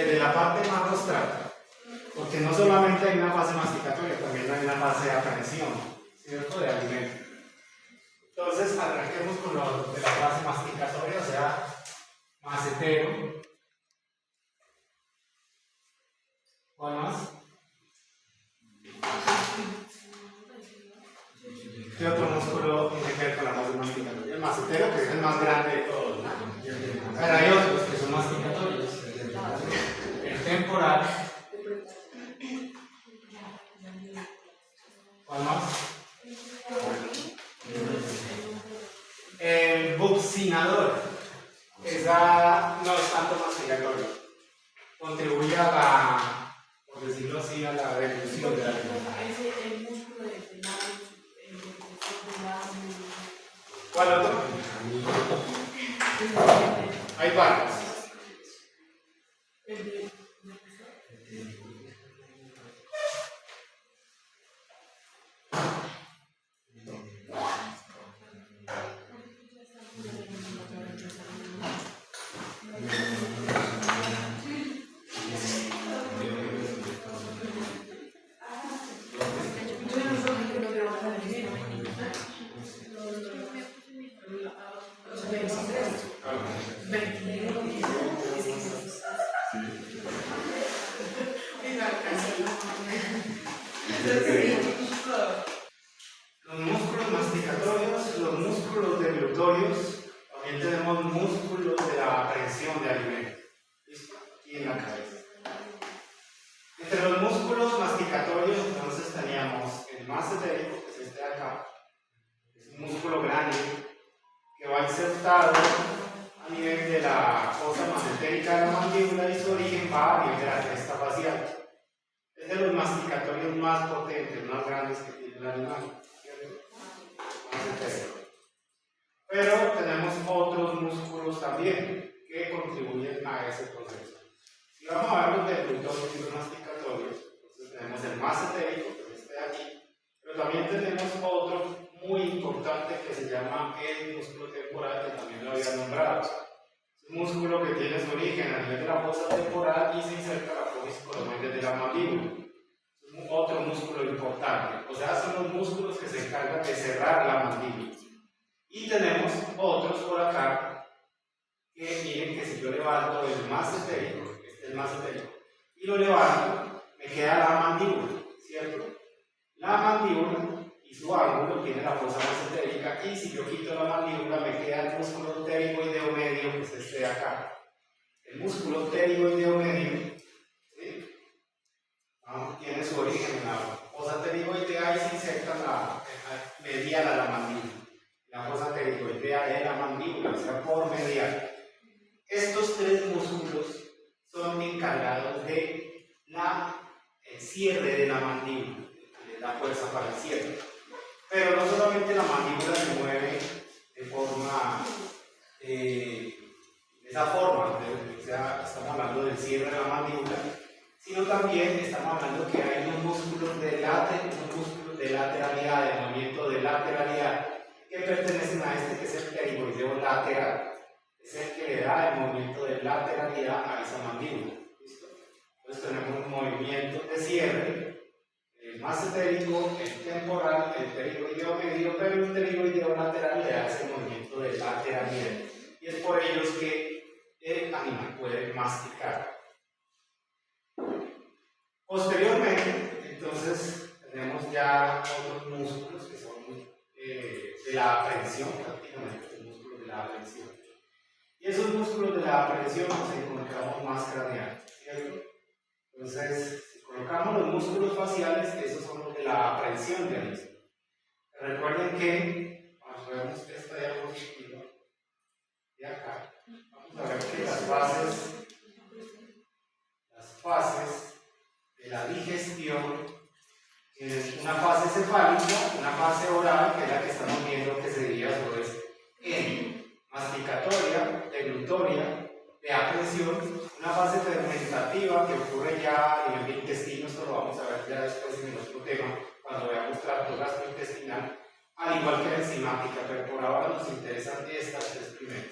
desde la parte más rostral, porque no solamente hay una fase masticatoria, también hay una fase de aprehensión, ¿cierto? De alimento. Entonces, arranquemos con lo de la fase masticatoria, o sea, macetero. ¿Cuál más? ¿Qué otro músculo tiene que ver con la fase masticatoria? El macetero, que es el más grande de todos, ¿no? Pero hay otros que son masticatorios. El temporal. ¿Cuál más? El buccinador. Esa no es tanto masticatorio. Contribuye a la, por decirlo así, a la reducción de la alimentación. ¿Cuál otro? Hay varios. Los músculos masticatorios, los músculos deglutorios, también tenemos músculos de la aprehensión de alimentos. ¿Listo? Y en la cabeza. Entre los músculos masticatorios, entonces teníamos el massetérico, que es este de acá. Es un músculo grande que va insertado a nivel de la fosa massetérica de la mandíbula y su origen va a nivel de la cresta facial. Es de los masticatorios más potentes, más grandes que tiene el animal. Pero tenemos otros músculos también que contribuyen a ese proceso. Si vamos a ver los deglutorios y los masticatorios, entonces tenemos el massetérico, que es este de aquí, pero también tenemos otro muy importante que se llama el músculo temporal, que también lo había nombrado. Es un músculo que tiene su origen a nivel de la fosa temporal y se inserta a la fosa colomedia de la mandíbula. Es otro músculo importante, o sea, son los músculos que se encargan de cerrar la mandíbula. Y tenemos otros por acá que miren que si yo levanto el massetérico, este es el massetérico, y lo levanto, me queda la mandíbula, ¿cierto? La mandíbula y su ángulo tiene la fosa massetérica, y si yo quito la mandíbula me queda el músculo pterigoideo medio, que es este de acá. El músculo pterigoideo medio, ¿sí? Tiene su origen en la fosa pterigoidea y se inserta en la medial a la mandíbula. La fosa pterigoidea de la mandíbula, o sea, por medial. Estos tres músculos son encargados de el cierre de la mandíbula, de la fuerza para el cierre. Pero no solamente la mandíbula se mueve de forma, de esa forma, o sea, estamos hablando del cierre de la mandíbula, sino también estamos hablando que hay unos músculos de lateralidad, de movimiento de lateralidad, que pertenecen a este que es el pterigoideo lateral. Es el que le da el movimiento de lateralidad a esa mandíbula. ¿Listo? Entonces tenemos un movimiento de cierre, el massetérico, el temporal, el pterigoideo medio, pero el pterigoideo lateral le da ese movimiento de lateralidad. Y es por ellos que el animal puede masticar. Posteriormente, entonces, tenemos ya otros músculos que son de la aprehensión, prácticamente, los músculos de la aprehensión. Y esos músculos de la aprehensión los encontramos más craneales, ¿cierto? Entonces, si colocamos los músculos faciales, esos son los de la aprehensión de aliento. Recuerden que, cuando vemos esta diapositiva de acá, vamos a ver que las fases de la digestión tienen una fase cefálica, una fase oral, que es la que estamos viendo que se divide a su vez en masticatoria, deglutoria, de aprehensión, una fase fermentativa que ocurre ya a nivel de intestino. Esto lo vamos a ver ya después en el otro tema, cuando veamos tracto gastrointestinal, al igual que la enzimática, pero por ahora nos interesan estas tres primeras.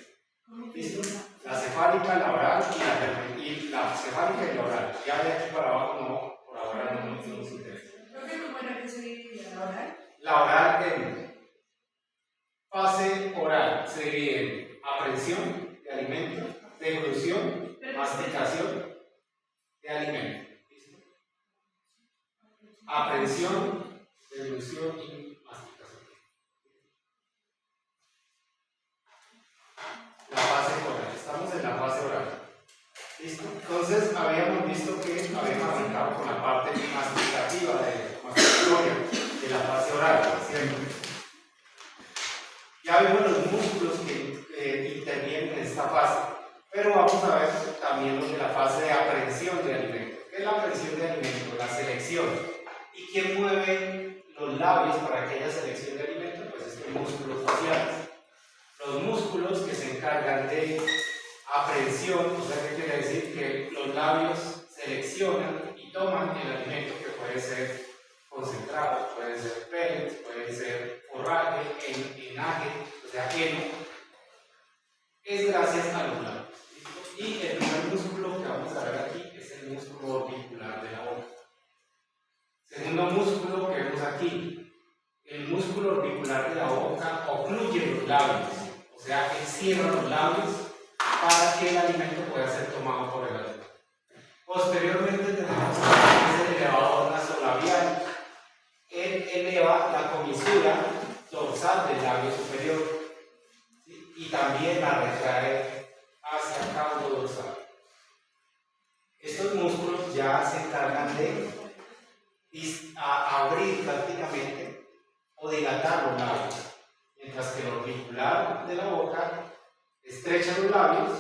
¿Listo? La cefálica cefálica, la oral y la cefálica y la oral. Ya de aquí para abajo no, por ahora no nos interesa. ¿Cómo era que se dividía la oral? La oral en fase oral se divide en aprehensión de alimento, deglución, masticación de alimento. ¿Listo? Aprehensión, deglución y masticación. La fase oral. Estamos en la fase oral. ¿Listo? Entonces habíamos visto que habíamos arrancado con la parte masticativa masticatoria de la fase oral, ¿cierto? Ya vimos los músculos que intervienen en esta fase, pero vamos a ver también los de la fase de aprehensión de alimento. ¿Qué es la aprehensión de alimento? La selección. ¿Y quién mueve los labios para que haya selección de alimento? Pues estos músculos faciales. Los músculos que se encargan de aprehensión, o sea, ¿qué quiere decir? Que los labios seleccionan y toman el alimento, que puede ser concentrado, puede ser pellets, puede ser forraje, enaje, o sea, heno, es gracias a los labios. Y el primer músculo que vamos a ver aquí es el músculo orbicular de la boca. Segundo músculo que vemos aquí, el músculo orbicular de la boca ocluye los labios, o sea, encierra los labios para que el alimento pueda ser tomado por el alumno. Posteriormente tenemos el elevador nasolabial. Él eleva la comisura dorsal del labio superior, ¿sí? Y también la retrae hacia el caudo dorsal. Estos músculos ya se encargan de abrir prácticamente o dilatar los labios, mientras que el orbicular de la boca estrecha los labios.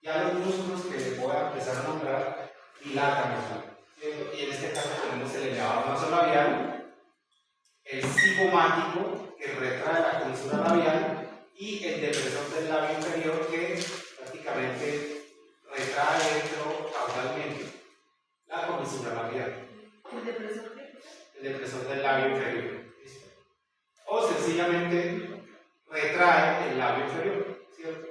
Ya los músculos que les voy a empezar a nombrar dilatan los labios. Y en este caso tenemos el elevador nasolabial, el cigomático, que retrae la comisura labial, y el depresor del labio inferior, que prácticamente retrae dentro caudalmente la comisura labial. ¿El depresor qué? El depresor del labio inferior. ¿Listo? O sencillamente retrae el labio inferior, ¿cierto?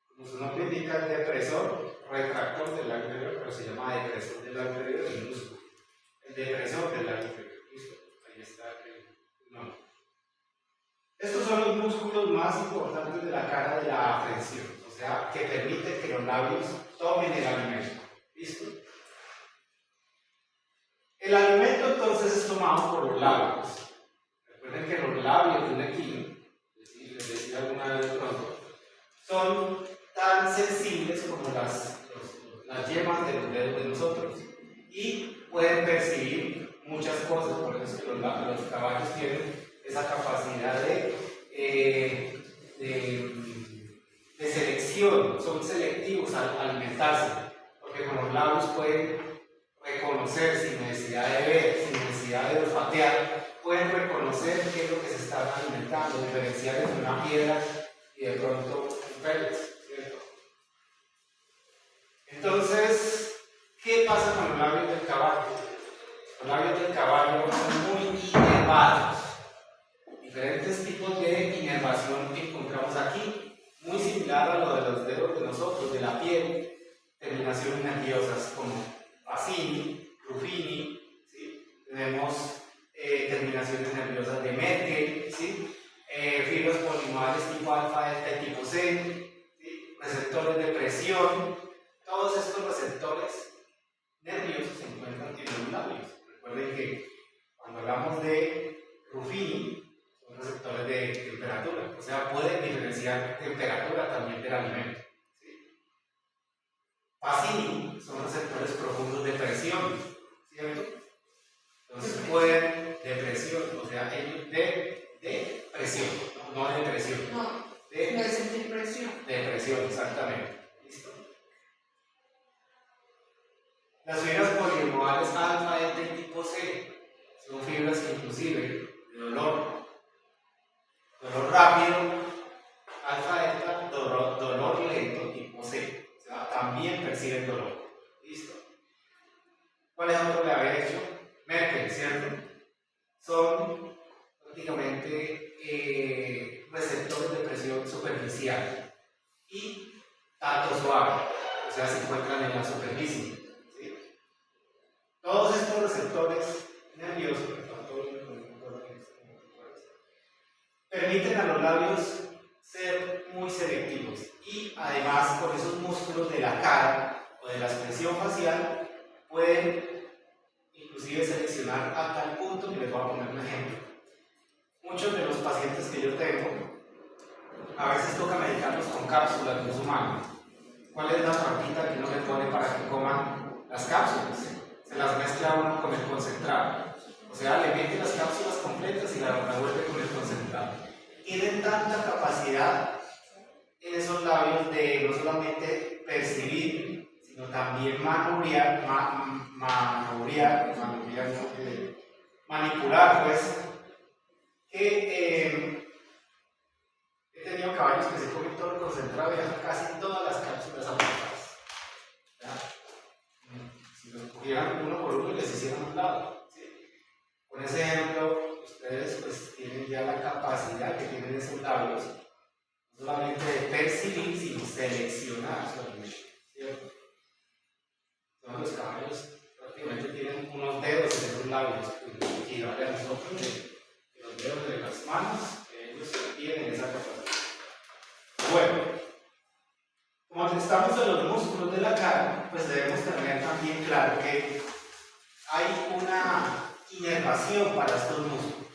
Como su nombre indica, el depresor, retractor del labio inferior, pero se llama depresor del labio inferior del músculo. El depresor del labio inferior. ¿Listo? Ahí está el nombre. Estos son los músculos más importantes de la cara de la aprehensión, o sea, que permiten que los labios tomen el alimento. ¿Listo? El alimento entonces es tomado por los labios. Recuerden que los labios de un equino, les decía alguna vez pronto, son tan sensibles como las yemas de los dedos de nosotros y pueden percibir muchas cosas. Por eso es que los caballos tienen esa capacidad de selección, son selectivos al alimentarse, porque con los labios pueden reconocer sin necesidad de ver, sin necesidad de olfatear, pueden reconocer qué es lo que se están alimentando, diferenciar entre una piedra y de pronto un pellet, ¿cierto? Entonces, ¿qué pasa con los labios del caballo? Los labios del caballo son muy inervados. Diferentes tipos de inervación que encontramos aquí, muy similar a lo de los dedos de nosotros, de la piel, terminaciones nerviosas como Pacini, Ruffini, ¿sí? Tenemos terminaciones nerviosas de Merkel, ¿sí? Fibras polinodales tipo alfa, delta y tipo C, ¿sí? Receptores de presión. Todos estos receptores nerviosos se encuentran en los labios. Recuerden que cuando hablamos de Ruffini, son receptores de temperatura, o sea, pueden diferenciar temperatura también del alimento. ¿Sí? Pacini son receptores profundos de presión, ¿cierto? Entonces pueden de presión, o sea, ellos de presión, no de presión. No, de sentir presión. De presión, exactamente. ¿Listo? Las fibras polinodales alfa, delta y tipo C son fibras que inclusive de dolor rápido, alfa, delta, dolor lento tipo C, o sea, también perciben dolor. ¿Listo? ¿Cuál es otro que había hecho? Merkel, ¿cierto? Son prácticamente receptores de presión superficial y tacto suave, o sea, se encuentran en la superficie. ¿Sí? Todos estos receptores nerviosos permiten a los labios ser muy selectivos y además con esos músculos de la cara o de la expresión facial pueden inclusive seleccionar a tal punto que les voy a poner un ejemplo. Muchos de los pacientes que yo tengo a veces toca medicarlos con cápsulas de los humanos. ¿Cuál es la trampita que uno le pone para que coman las cápsulas? Se las mezcla uno con el concentrado. O sea, le mete las cápsulas completas y las revuelve con el concentrado. Tienen tanta capacidad en esos labios de no solamente percibir, sino también manipular, pues, que he tenido caballos que se comen todo el concentrado y dejan casi todas las cápsulas aplicadas. Si los cogieran uno por uno y les hicieran un lado. ¿Sí? Con ese ejemplo, ustedes pues tienen ya la capacidad que tienen esos labios, no solamente de percibir, sino seleccionar su alimento. ¿Cierto? Todos los caballos prácticamente tienen unos dedos en esos labios, y a nosotros de los dedos de las manos, ellos tienen esa capacidad. Bueno, como estamos en los músculos de la cara, pues debemos tener también claro que hay una inervación para estos músculos.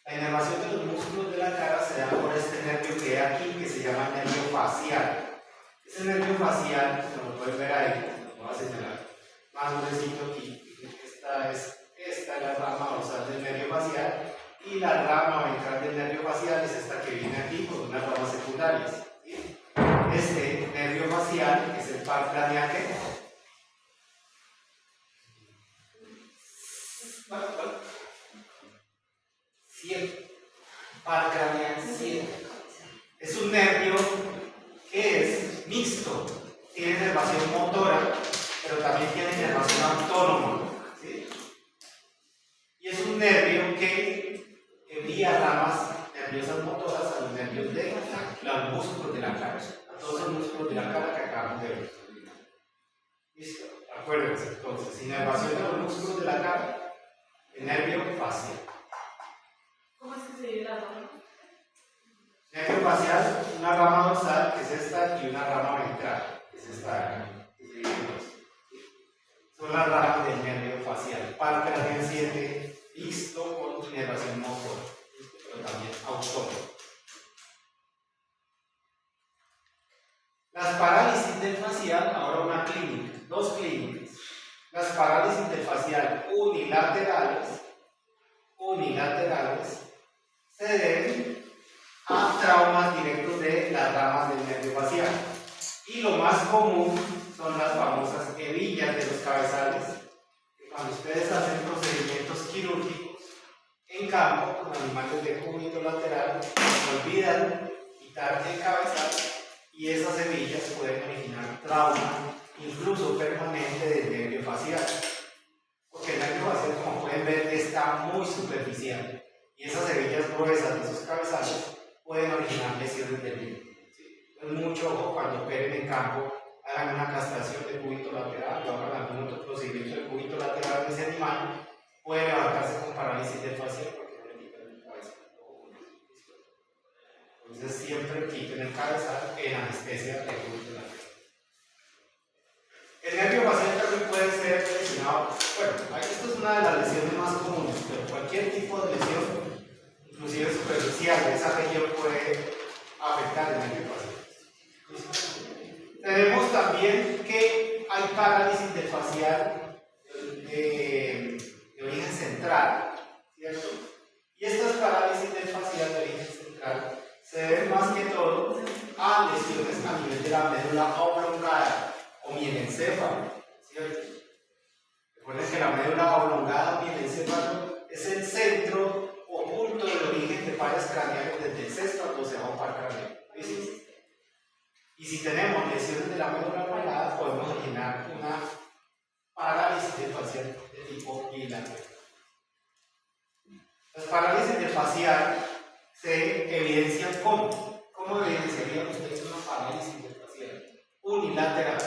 La inervación de los músculos de la cara se da por este nervio que hay aquí, que se llama el nervio facial. Ese nervio facial, como lo pueden ver ahí, lo voy a señalar más gruesito aquí. Esta es la rama dorsal del nervio facial y la rama ventral del nervio facial es esta que viene aquí con unas ramas secundarias. ¿Sí? Este nervio facial es el par craneal. Par craneal 7. Es un nervio que es mixto, tiene inervación motora, pero también tiene inervación autónoma. ¿Sí? Y es un nervio que envía ramas nerviosas motoras a los nervios de los músculos de la cara, a todos los músculos de la cara que acabamos de ver. ¿Listo? Acuérdense, entonces, inervación de los músculos de la cara, el nervio facial. ¿Cómo es que se divide la rama? Nervio facial, una rama dorsal, que es esta, y una rama ventral, que es esta. Son las ramas del nervio facial. Par craneal 7, mixto con inervación motora, pero también autónoma. Las parálisis del facial, ahora una clínica, dos clínicas. Las parálisis del facial unilaterales se deben a traumas directos de las ramas del nervio facial. Y lo más común son las famosas hebillas de los cabezales, que cuando ustedes hacen procedimientos quirúrgicos en campo con animales de cúbito lateral, se olvidan quitar el cabezal y esas hebillas pueden originar trauma, incluso permanente, del nervio facial. Porque el nervio facial, como pueden ver, está muy superficial y esas hebillas gruesas de esos cabezales pueden originar lesiones del nervio. ¿Sí? Entonces, mucho ojo cuando operen en campo, hagan una castración de cúbito lateral o hagan algún otro procedimiento de cúbito lateral de ese animal, puede levantarse con parálisis del facial porque no le quitan el cabezal. Entonces siempre quiten el cabezal en anestesia de cúbito lateral. El nervio facial también puede ser lesionado. Bueno, esto es una de las lesiones más comunes, pero cualquier tipo de lesión, inclusive superficial de esa región, puede afectar el nervio facial. Tenemos también que hay parálisis del facial de origen central, ¿cierto? Y estas parálisis del facial de origen central se deben más que todo a lesiones a nivel de la médula oblongada o mielencéfalo, ¿cierto? Recuerden que la médula oblongada o mielencéfalo es el centro o punto del origen de pares craneales desde el sexto al 12º par craneal. ¿Listo? Y si tenemos lesiones de la médula oblongada, podemos originar una parálisis del facial de tipo bilateral. Las parálisis del facial se evidencian ¿cómo? ¿Cómo evidenciarían ustedes una parálisis del facial? unilateral.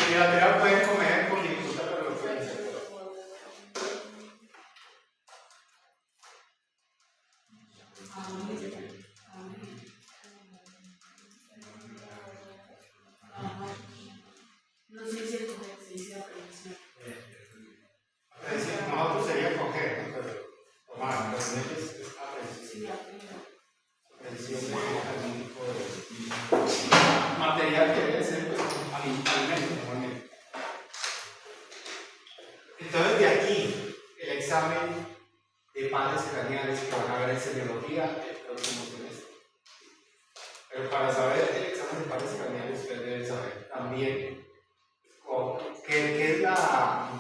Unilateral pueden comer con dificultad, pero lo pueden hacer. No sé si el coger se dice aprehensión. Aprehensión, nosotros sería coger, ¿no? Pero tomar, pero en ellos es aprehensión. Sí, aprehensión. Aprehensión de algún tipo de material que debe ser pues, alimento normalmente. Entonces de aquí el examen de pares craneales que van a ver en semiología el próximo semestre. Pero para saber el examen de pares craneales usted debe saber también qué es la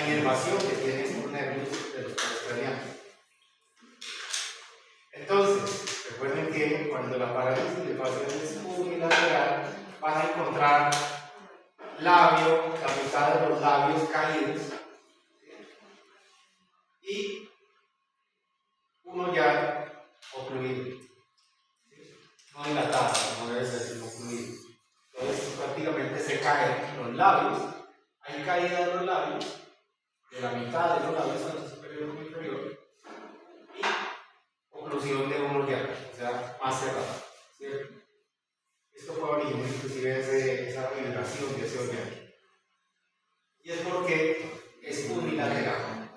inervación que tienen estos nervios de los pares craneales. Entonces, recuerden que cuando la parálisis de facial es unilateral, van a encontrar labio, la mitad de los labios caídos y uno ya ocluido, no dilatado, no debe ser sino ocluido. Entonces prácticamente se caen los labios, hay caída de los labios, de la mitad de los labios, tanto superior como inferior, y oclusión de uno ya, o sea, más cerrado, ¿cierto? Esto fue origen inclusive de esa vibración de ese órgano. Y es porque es unilateral.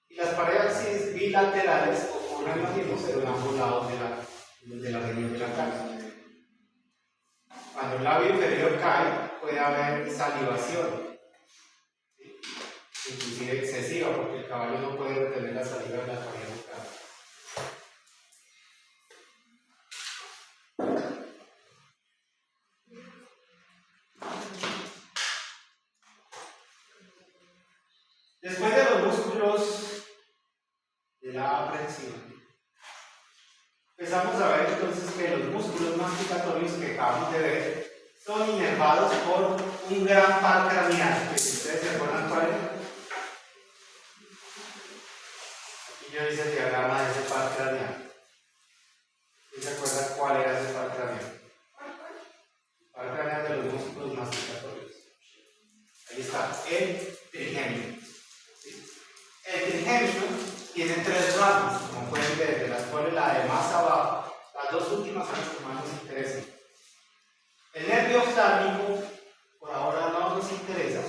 Y las parálisis bilaterales ocurren lo mismo, pero en ambos lados de la región de la cara. Cuando el labio inferior cae, puede haber salivación, ¿sí? Inclusive excesiva, porque el caballo no puede retener la saliva en la pared bucal. Después de los músculos de la aprehensión, empezamos a ver entonces que los músculos masticatorios que acabamos de ver son inervados por un gran par craneal, que si ustedes se acuerdan cuál es, aquí yo hice el diagrama de ese par craneal. ¿Sí se acuerdan cuál era ese par craneal? El par craneal de los músculos masticatorios. Ahí está, el trigémino. El trigémino tiene tres ramas, como pueden ver, de las cuales la de más abajo, las dos últimas son las que más nos interesan. El nervio oftálmico, por ahora no nos interesa,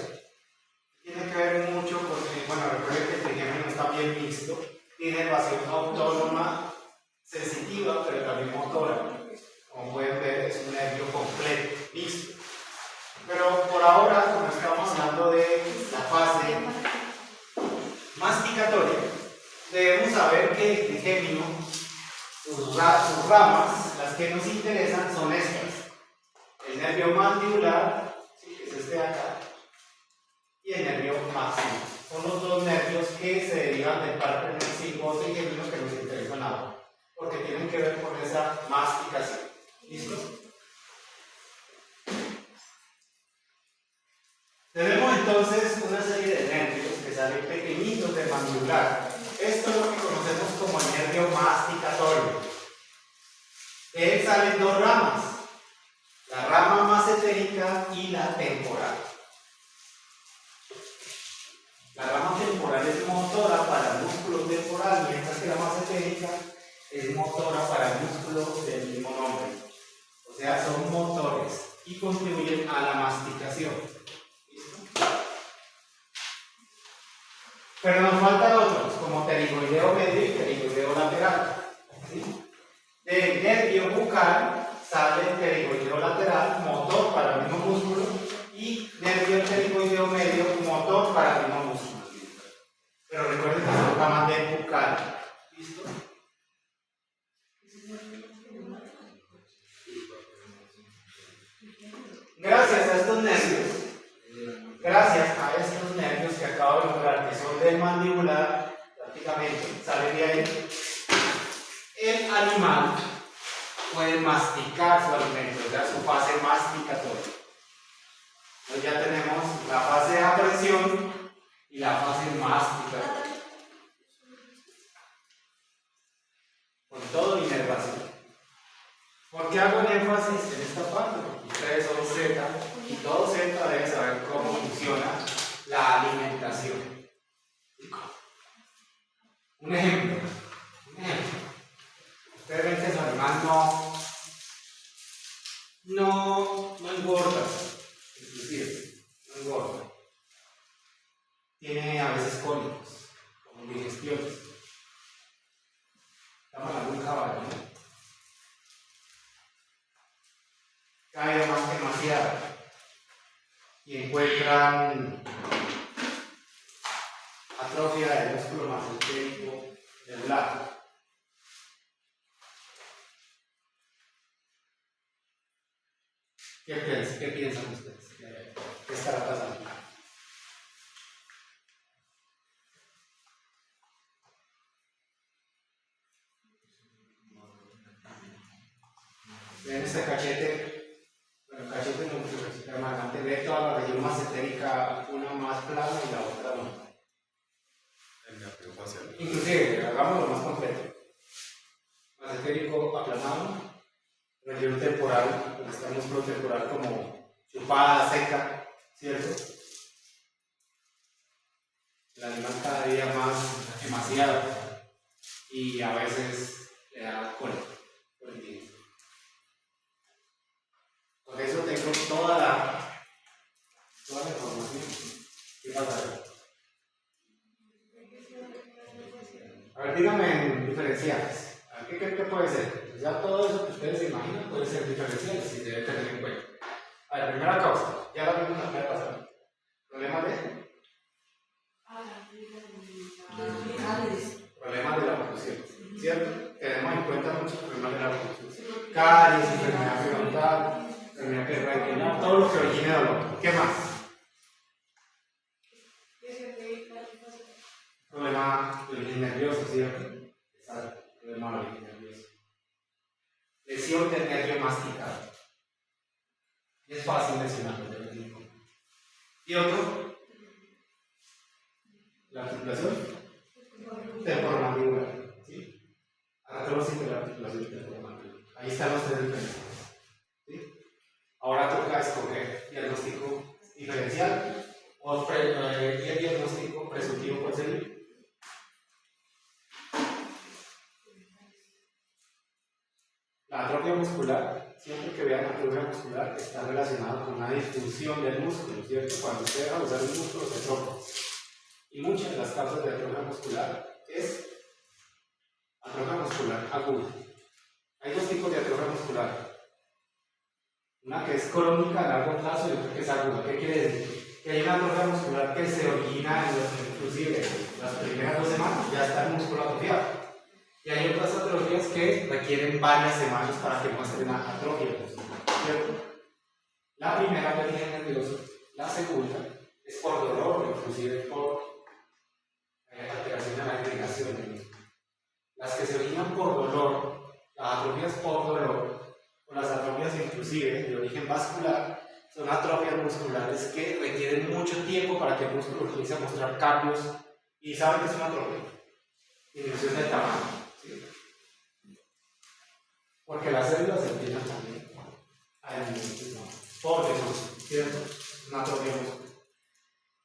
tiene que ver mucho con, bueno, recuerden que el trigémino está bien mixto, tiene inervación autónoma, sensitiva, pero también motora. Como pueden ver, es un nervio completo, mixto. Pero por ahora, como estamos hablando de la fase masticatoria, debemos saber que el trigémino, sus ramas, las que nos interesan, son estas. El nervio mandibular, ¿sí? Que es este de acá, y el nervio máximo. Son los dos nervios que se derivan del par craneal o trigémino que nos interesan ahora, porque tienen que ver con esa masticación. ¿Listo? Tenemos entonces una serie de nervios que salen pequeñitos del mandibular. Esto es lo que conocemos como el nervio masticatorio. De él salen dos ramas, la rama masentérica y la temporal. La rama temporal es motora para el músculo temporal, mientras que la masentérica es motora para el músculo del mismo nombre. O sea, son motores y contribuyen a la masticación. Pero nos faltan otros, como pterigoideo medio y pterigoideo lateral. ¿Sí? Del nervio bucal sale el pterigoideo lateral, motor para el mismo músculo, y nervio pterigoideo medio, motor para el mismo músculo. Pero recuerden que son ramas de bucal. ¿Listo? Gracias a estos nervios que acabo de nombrar, que son del mandibular, prácticamente sale de ahí, el animal puede masticar su alimento, o sea, su fase masticatoria. Entonces ya tenemos la fase de aprehensión y la fase masticatoria. ¿Por qué hago énfasis en esta parte? Porque ustedes son Z y todo Z debe saber cómo funciona la alimentación. Un ejemplo. Ustedes ven que su animal no engorda, inclusive, no engorda. Tiene a veces cólicos, como digestiones. Estamos hablando de un caballo, ¿no? Cae más demasiado y encuentran atrofia del músculo masentérico del lado. ¿Qué piensan ustedes? ¿Qué estará pasando? Ven este cachete, bueno, el cachete no es un cachete adelante, ve toda la región masentérica, una más plana y la otra no. Inclusive, hagámoslo más completo. Masentérico aplanado, región temporal, donde está el músculo temporal como chupada, seca, ¿cierto? El animal cada día más demasiado y a veces le da cólico por el día. Por eso tengo toda la información. ¿Qué pasa? A ver, díganme en diferenciales. A ver, ¿qué creen que puede ser? Pues ya todo eso que ustedes se imaginan puede ser diferenciales y se debe tener en cuenta. A ver, primera causa, ya la vimos la primera pasada. ¿Problemas de? Problemas de la reproducción, ¿cierto? Tenemos en cuenta muchos problemas de la reproducción. Caries, enfermedad periodontal, enfermedad periodontal, todo lo que origine dolor. ¿Qué más? Problema de origen nervioso, ¿cierto? Exacto, problema de origen nervioso. Lesión del nervio masticado. Es fácil lesionarlo, ya les digo. ¿Y otro? La articulación temporomandibular, ¿sí? Artrosis de la articulación temporomandibular. Ahí están los tres diferenciales, ¿sí? Ahora toca escoger diagnóstico diferencial o el diagnóstico presuntivo por serie. La atrofia muscular, siempre que vean atrofia muscular, está relacionado con una disfunción del músculo, ¿cierto? Cuando usted deja de usar el músculo se atrofia. Y muchas de las causas de atrofia muscular es atrofia muscular aguda. Hay dos tipos de atrofia muscular. Una que es crónica a largo plazo y otra que es aguda. ¿Qué quiere decir? Que hay una atrofia muscular que se origina inclusive las primeras 2 semanas, ya está el músculo atrofiado. Y hay otras atrofias que requieren varias semanas para que muestren atrofia muscular, ¿cierto? La primera es origen nervioso, la segunda es por dolor o inclusive por alteración de la irrigación del músculo. Las que se originan por dolor, las atrofias por dolor, o las atrofias inclusive de origen vascular, son atrofias musculares que requieren mucho tiempo para que el músculo comience a mostrar cambios. ¿Y saben qué es una atrofia? Disminución del tamaño, ¿sí? Porque las células empiezan también a disminuir por defecto, ¿cierto? Una atrofia muscular.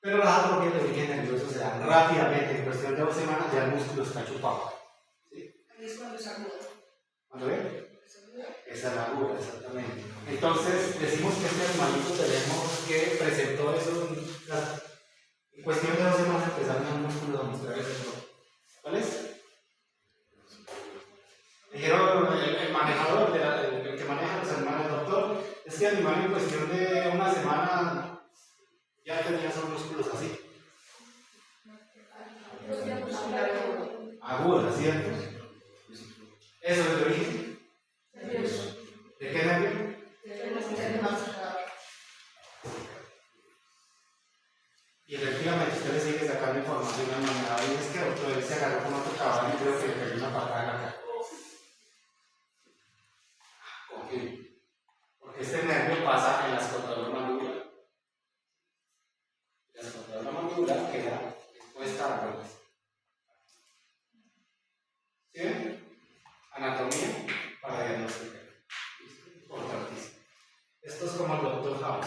Pero las atrofias de origen nervioso se dan rápidamente, en cuestión de 2 semanas ya el músculo está chupado. ¿Sí? Ahí es cuando se aguda. ¿Cuándo ve? Esa es la aguda, exactamente. Entonces, decimos que este animalito tenemos que presentó eso en cuestión de 2 semanas empezaron el músculo a mostrar eso. ¿Cuál es? Dijeron el manejador, el que maneja los animales, el doctor, es que el animal en cuestión de 1 semana ya tenía esos músculos así. Aguda, ¿cierto? Eso es de origen. ¿De qué nervio? Y efectivamente usted le sigue sacando información al manejador y es que doctor, él se agarró con otro caballo y creo que le cayó una patada en la cara. Confío. Porque este nervio pasa en la escotadura mandibular. La escotadura mandibular queda expuesta a ruedas. ¿Sí? Anatomía para diagnosticar. ¿Listo?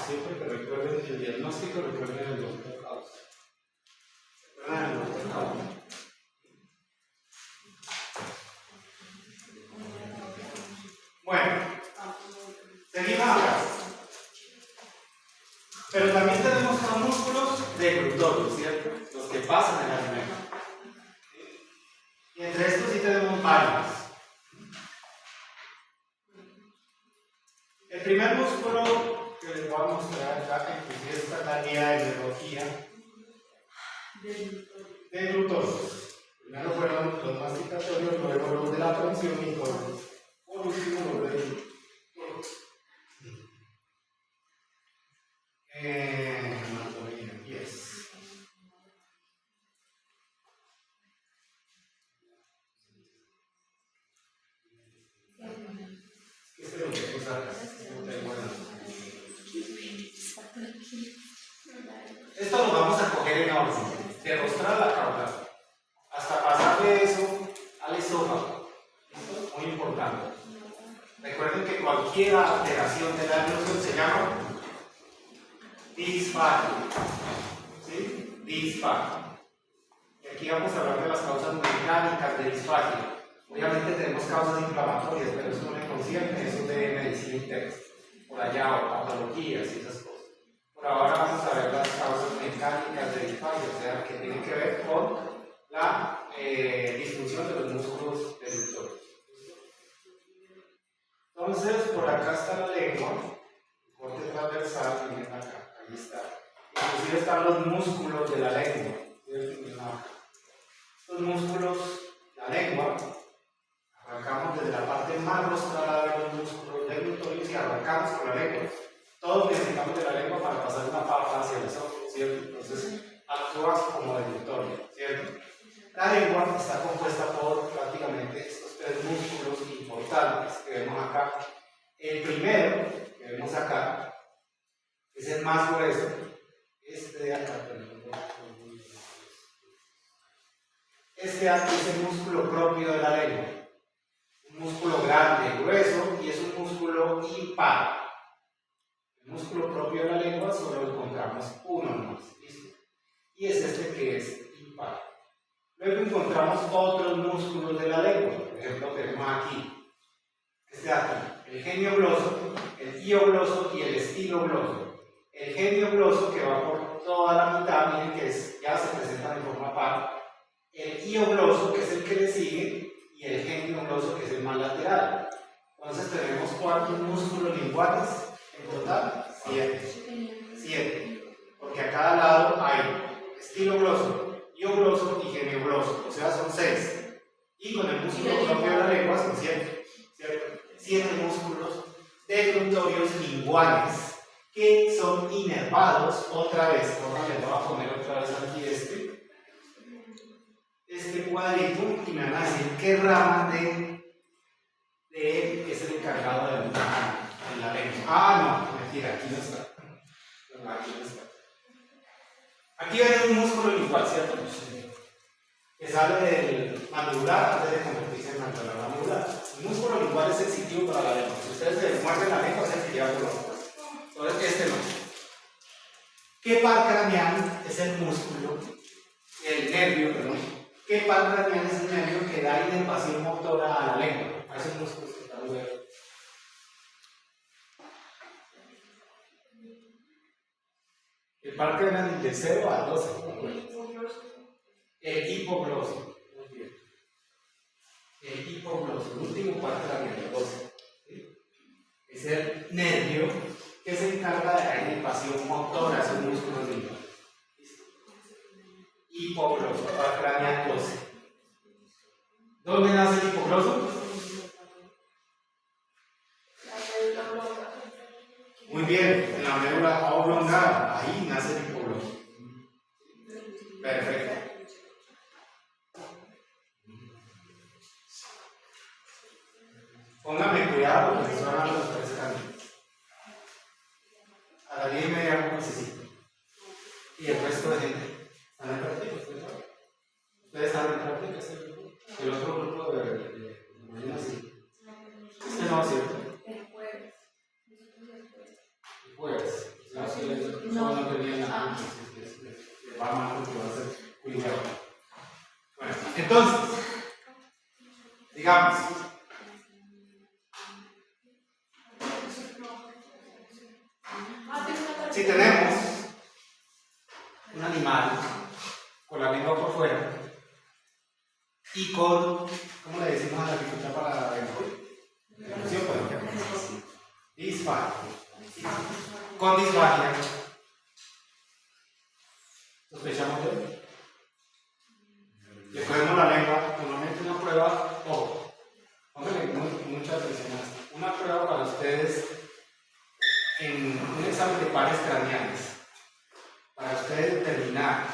Siempre que recuerden el diagnóstico, recuerden el doctor House. ¿Recuerdan el doctor House? Bueno, seguimos acá. Pero también tenemos los músculos deglutorios, ¿cierto? Los que pasan el alimento. Y entre estos sí tenemos varios. El primer músculo que les voy a mostrar acá, que inclusive está en la guía de biología, deglutorios. Primero fueron los masticatorios, luego los de la prensión y por último los de anatomía, pies. Este es lo que tú sacas, no te acuerdas. Esto lo vamos a coger en orden, de rostral a caudal, hasta pasar de eso al esófago. Esto es muy importante. Recuerden que cualquier alteración de la glucógeno se llama disfagia. ¿Sí? Disfagia. Y aquí vamos a hablar de las causas mecánicas de disfagia. Obviamente tenemos causas inflamatorias, pero eso no me concierne, eso de medicina interna. Por allá, o patologías y esas cosas. Por ahora vamos a ver las causas mecánicas de disfagia, o sea, que tienen que ver con la disfunción de los músculos deductores. Entonces, por acá está la lengua, corte transversal, miren acá, ahí está. Inclusive están los músculos de la lengua. Estos músculos, la lengua, arrancamos desde la parte más rostrada de los músculos deglutorios y arrancamos con la lengua. Todos necesitamos de la lengua para pasar una papa hacia el esófago, ¿cierto? Entonces, actúa como deglutorio, ¿cierto? La lengua está compuesta por prácticamente estos tres músculos importantes que vemos acá. El primero que vemos acá es el más grueso, este de acá. Este aquí es el músculo propio de la lengua. Un músculo grande, grueso, y es un músculo impar. El músculo propio de la lengua solo encontramos uno más, ¿listo? Y es este que es impar. Luego encontramos otros músculos de la lengua. Por ejemplo, tenemos aquí, este de aquí, el genio-gloso, el io-gloso y el estilo-gloso. El genio-gloso que va por toda la mitad, miren que ya se presenta de forma par. El io-gloso, que es el que le sigue, y el genio-gloso, que es el más lateral. Entonces tenemos ¿cuántos músculos linguales en total? 7. Porque a cada lado hay estilo-gloso, io-gloso y genio-gloso, o sea, son 6. Y con el músculo propio de la lengua son 7, ¿cierto? 7 músculos deglutorios linguales que son inervados otra vez. Ahora les voy a poner otra vez aquí este cuadrito y me van a decir qué rama de él es el encargado de la lengua. Ah, no, mentira, aquí no está. No, aquí no está. Aquí hay un músculo lingual, ¿cierto? Que sale del mandibular antes de convertirse en mandibular. El músculo lingual es el sitio para la lengua. Si ustedes se muerden la lengua, es el que lleva por los ojos. Entonces, este no. ¿Qué par craneal es el músculo? El nervio, perdón. ¿Qué par craneal es el nervio que da inervación motora a la lengua? A esos músculos que están luego. El par craneal de 0 a 12. El hipogloso. Muy bien. El hipogloso, el último par craneal, el 12. ¿Sí? Es el nervio que se encarga de la inervación motora a esos músculos linguales. Hipogloso, par craneal 12. ¿Dónde nace el hipogloso? Muy bien, en la médula oblongada, ahí nace el hipogloso. Perfecto. Póngame cuidado porque son los 3 caminos. A las 10:30 no necesito. Y el resto de gente están en práctica. Ustedes están en práctica, ¿sí? El otro grupo de mañana sí. Este no, ¿cierto? El jueves. El jueves. ¿Sí? Entonces, digamos, si tenemos un animal con la lengua por fuera y con, ¿cómo le decimos a la dificultad para la evolución? Disfagia. Con disfagia, sospechamos de él. Le cogemos la lengua, normalmente una prueba, ojo, pónganle mucha atención a esto. Una prueba para ustedes en un examen de pares craneales, para ustedes determinar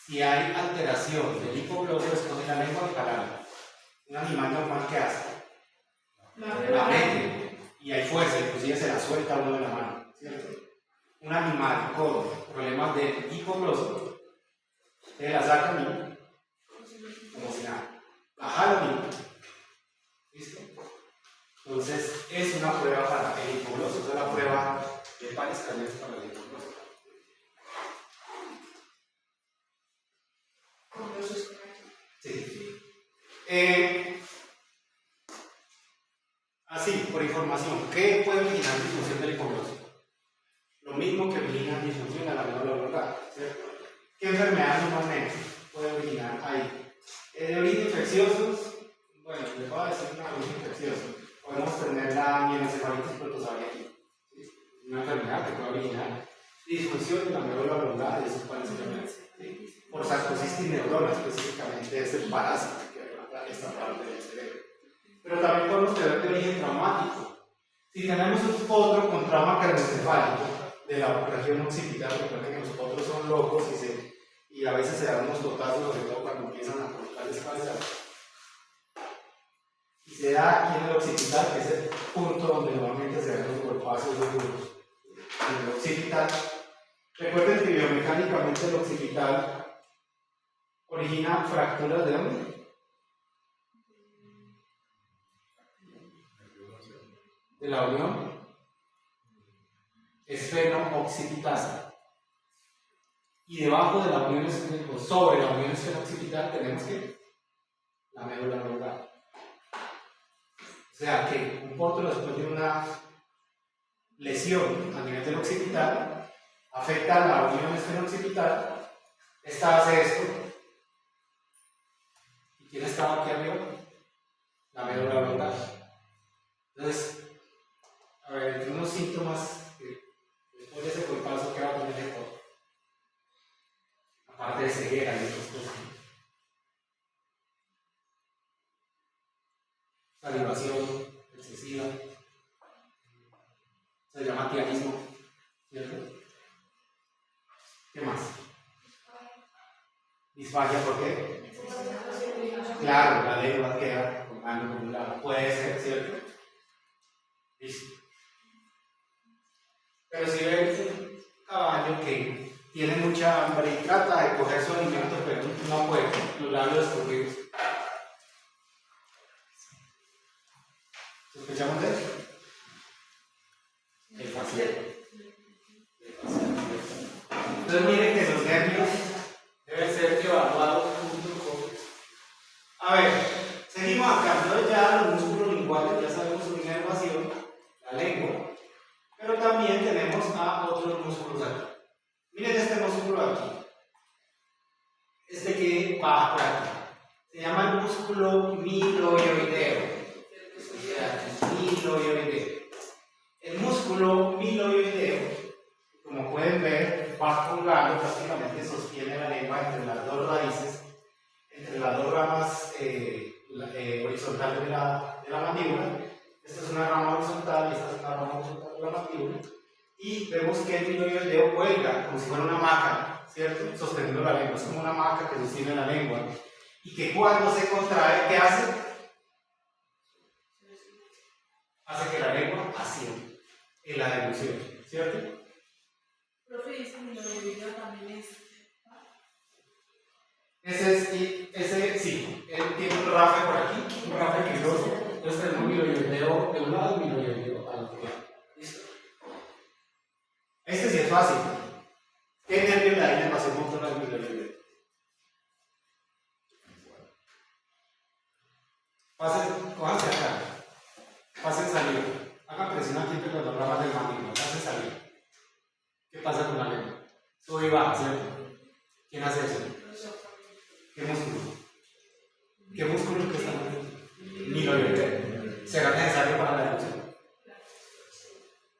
si hay alteración del hipogloso, escoge la lengua y jalarla. Un animal normal, ¿qué hace? La mete y hay fuerza, inclusive se la suelta uno de la mano, ¿cierto? Un animal con problemas de hipogloso, ustedes la sacan y como si nada, la jalan y ¿listo? Entonces es una prueba para el hipogloso, es una prueba de pares craneales para el hipogloso. Sí. Así, por información, ¿qué puede originar disfunción del hipogloso? Lo mismo que origina disfunción de la médula oblongada, ¿cierto? ¿Qué enfermedad normalmente puede originar ahí? De origen infecciosos, bueno, les voy a decir una origen infecciosa. Podemos tener la mieloencefalitis protozooide, ¿sí? Una enfermedad que puede originar disfunción de la médula oblongada y eso puede ser, ¿sí? Por sarcocistis neurona, específicamente es el parásito que agarra esta parte del cerebro. Pero también podemos tener de origen traumático. Si tenemos un potro con trauma craneoencefálico de la región occipital, recuerden que los potros son locos y a veces se dan unos totazos, sobre todo cuando empiezan a colocarles cabeza. Y se da aquí en el occipital, que es el punto donde normalmente se dan los golpazos duros. En el occipital. Recuerden que biomecánicamente el occipital origina fracturas de dónde? De la unión esfeno-occipital. Y debajo de la unión esfeno, sobre la unión esfeno-occipital tenemos que la médula oblongada. O sea que un potro después de una lesión a nivel del occipital afecta a la unión esfeno-occipital. Esta hace esto. ¿Y quién estaba aquí arriba? La médula oblongada. Entonces, a ver, entre unos síntomas que después de ese golpazo que va a tener el potro, aparte de ceguera y otras cosas, salivación excesiva, se llama tianismo, ¿cierto? ¿Qué más? Disfagia, ¿por qué? Claro, la lengua queda colgando por un lado, puede ser, ¿cierto? Listo. Pero si ves un caballo que tiene mucha hambre y trata de coger su alimento, pero no puede, los labios escurridos. ¿Sospechamos de eso? El facial. Entonces miren que los nervios deben ser evaluados junto con... A ver, seguimos acá. Entonces ya los músculos linguales, ya sabemos su inervación, la lengua. Pero también tenemos a otros músculos aquí. Miren este músculo aquí. Este que va por aquí. Se llama el músculo miloioideo. Miloioideo. El músculo miloioideo, como pueden ver, va colgando, prácticamente sostiene la lengua entre las dos raíces, entre las dos ramas horizontales de la mandíbula. Esta es una rama horizontal y esta es una rama horizontal de la mandíbula. Y vemos que el miloioideo cuelga como si fuera una maca, ¿cierto? Sosteniendo la lengua. Es como una maca que sostiene la lengua. Y que cuando se contrae, ¿qué hace? Hace que la lengua ascienda en la devolución, ¿cierto? Profe, dice que miloioideo también es. Ese sí, él tiene un rafe por aquí, un rafe fibroso. Entonces tenemos miloioideo de un lado y miloioideo al otro lado. ¿Listo? Este sí es fácil. ¿Qué nervio le da inervación motora al miloioideo? Cójanse acá. Pasen salida. Hagan presión aquí entre las dos ramas del mandíbula. Pasen salida. ¿Qué pasa con la lengua? Sube y baja, ¿cierto? ¿Quién hace eso? ¿Qué músculo? ¿Qué músculo es que está en el miloideo? ¿Será necesario para la erección?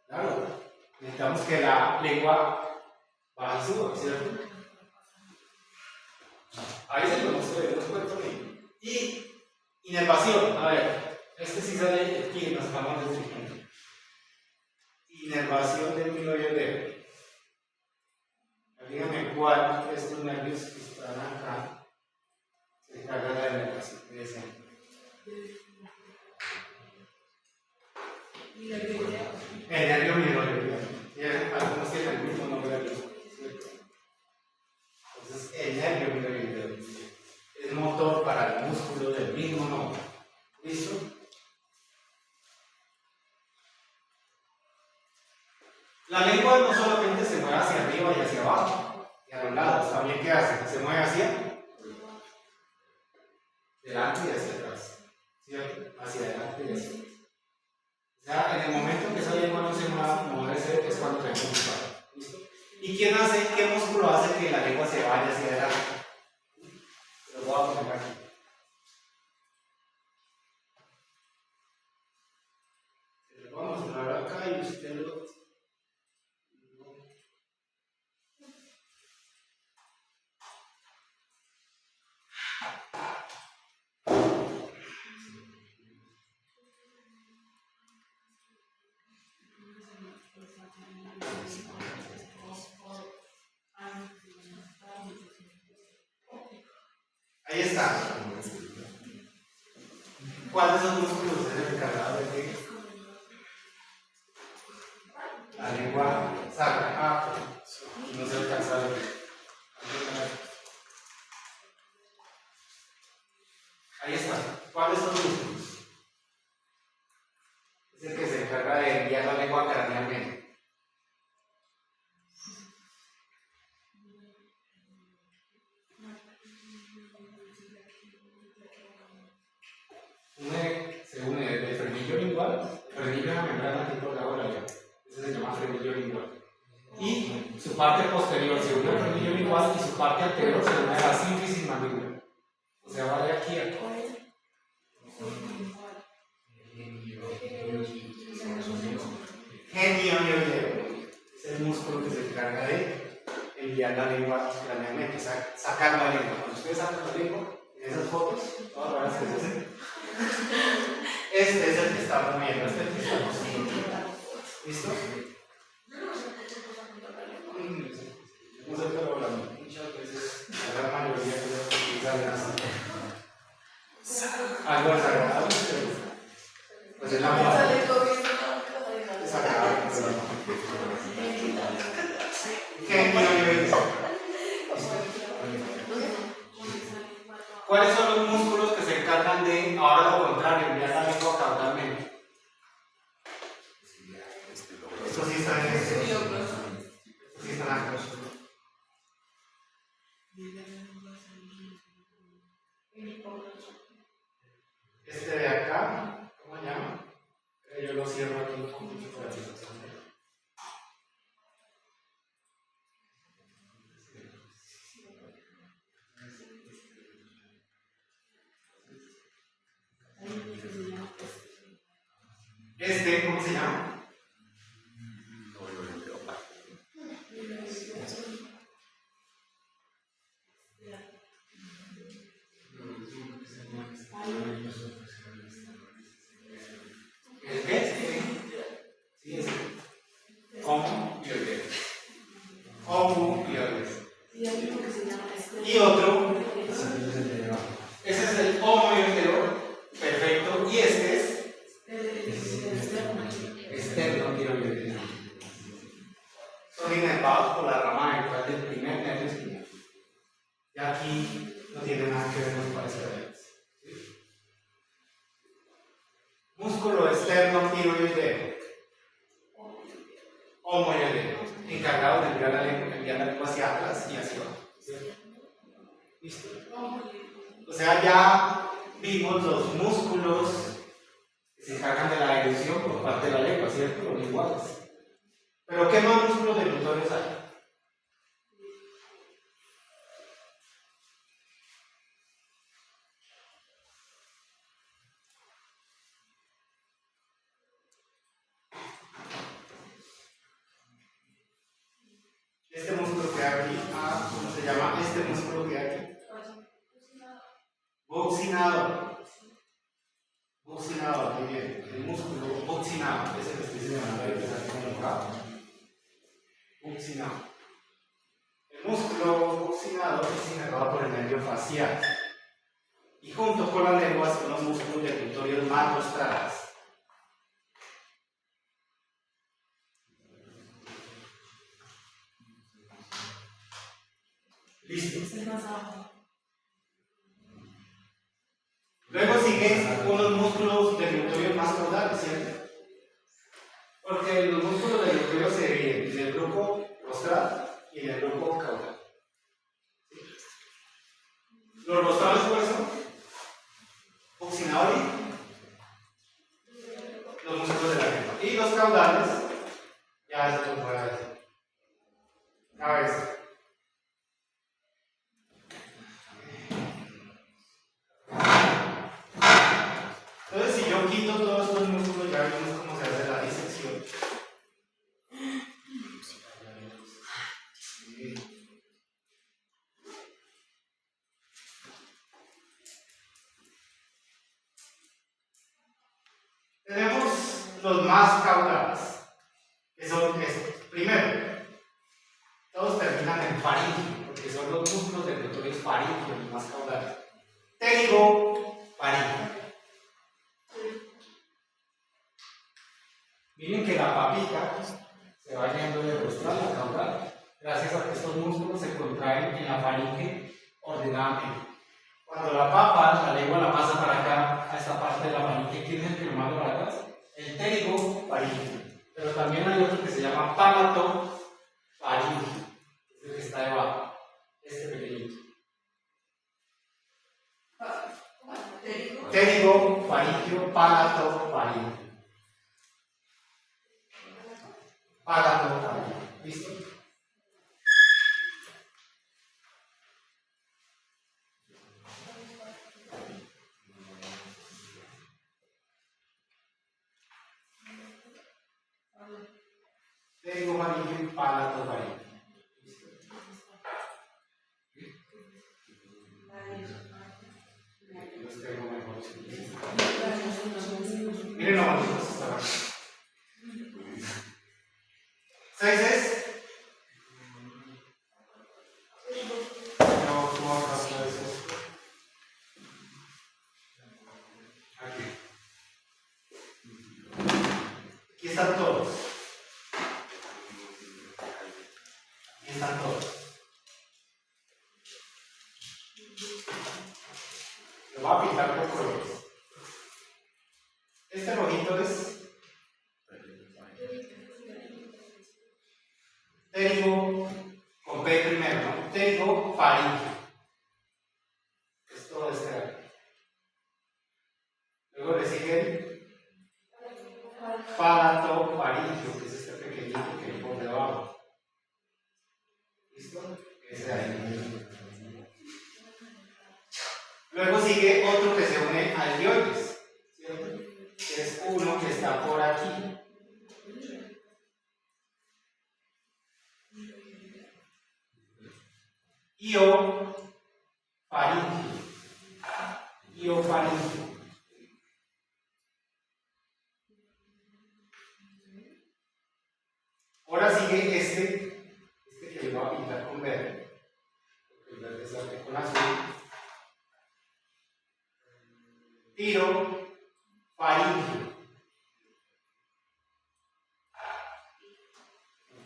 Claro. Necesitamos que la lengua baje y suba, ¿cierto? Ahí se lo muestro, no se puede poner. Y inervación, a ver, este sí sale aquí, nos vamos a decir. Inervación del miloideo. Díganme cuál de estos nervios que están acá se encarga de la inervación. El nervio miloideo. Algunos tienen el mismo nombre de los. Entonces, el nervio miloideo es motor para el músculo del mismo nombre. ¿Listo? La lengua no solamente se mueve hacia arriba y hacia abajo, y a los lados, también ¿qué hace? Se mueve hacia delante y hacia atrás, ¿cierto? Hacia adelante y hacia atrás. O sea, en el momento en que esa lengua no se mueva, moverse es cuando tenemos un paro. ¿Listo? ¿Y qué músculo hace que la lengua se vaya hacia adelante? Lo voy a poner aquí. Se lo voy a mostrar acá y usted lo. Ahí está. ¿Cuál de esos músculos es el encargado de que la lengua salga? No se alcanza a ver. Ahí está. ¿Cuál de esos músculos? Es el que se encarga de enviar la lengua cranealmente. Se une el frenillo lingual, el frenillo es la membrana aquí por debajo de la lengua. Ese se llama frenillo lingual. Y su parte posterior se une al frenillo lingual y su parte anterior se une a la sínfisis mandibular. O sea, va de aquí a aquí. Genioideo es el músculo que se encarga de enviar la lengua cranealmente, sacar la lengua. Cuando ustedes sacan la lengua, en esas fotos, todas las veces que se hacen, este es el que está moviendo, este es el que está moviendo. ¿Listo? No sé, pero muchas veces, la gran mayoría creo que utilizan así. Algo desagradable, pero pues es la moda. Desagradable, pero no. ¿Cuáles son los músculos que se encargan de, ahora lo contrario, enviar la lengua caudalmente? Estos sí están en este. Estos sí están acá. Este de acá, ¿cómo se llama? Yo lo cierro aquí un poquito para que lo Este, ¿cómo se llama? ¿El qué? Sí, es omopioides. Omopioides. Y otro, ese es el homoideo, perfecto, y este es esternotioides. Son inervados por la rama ventral del primer nervio espinal. Y aquí no tiene nada que ver con parecidos. Músculo esternotioideo. Homoideo, encargado de enviar la lengua hacia atrás y hacia abajo. ¿Listo? O sea, ya vimos los músculos que se encargan de la erección por parte de la lengua, ¿cierto? Los iguales. Pero ¿qué más músculos deglutorios hay? Este músculo que hay aquí, ¿cómo se llama este músculo que hay aquí? Buccinador. Buccinador, muy bien. El músculo buccinador, ese que estoy señalando ahí, que está aquí colocado. Buccinador. El músculo buccinador es inervado por el nervio facial. Y junto con la lengua son los músculos deglutorios más rostrales. ¿Listo? Luego siguen unos músculos deglutorios más caudales, ¿cierto? Porque los músculos deglutorios se dividen en el grupo rostral y en el grupo caudal. Los rostrales, ¿cuáles son? Buccinador y los músculos de la lengua. Y los caudales, ya se los voy a decir. Cabeza. Entonces, si yo quito todos estos músculos, ya vimos cómo se hace la disección. Tenemos los más caudales, que son estos. Primero, todos terminan en faringio, porque son los músculos deglutorios faringios, los más caudales. Pterigofaringio. Miren que la papita se va yendo de rostral a caudal, gracias a que estos músculos se contraen en la faringe ordenadamente. Cuando la papa, la lengua la pasa para acá, a esta parte de la faringe, ¿quién es el que lo manda para atrás? El pterigofaringio. Pero también hay otro que se llama palatofaringio, es el que está debajo, este pequeñito. Pterigofaringio, palatofaringio. Palatofaringio. ¿Listo? Pterigofaringio y palatofaringio. Los tengo mejor. Miren lo bonitos que están aquí. 6 es. No, ¿cómo vamos a hacer eso? Aquí. Aquí están todos. Aquí están todos. Lo voy a pintar con colores. Este rojito es pterigo, con P primero, ¿no? Pterigofaringio. Es todo este de aquí. Luego le sigue el palatofaringio, que es este pequeñito que hay por debajo. ¿Listo? Ese de ahí. Luego sigue otro que se une al dioides, ¿cierto? Que es uno que está por aquí. Iofaringio. Ahora sigue este que le voy a pintar con verde, porque el verde sale con azul. Tirofaringio.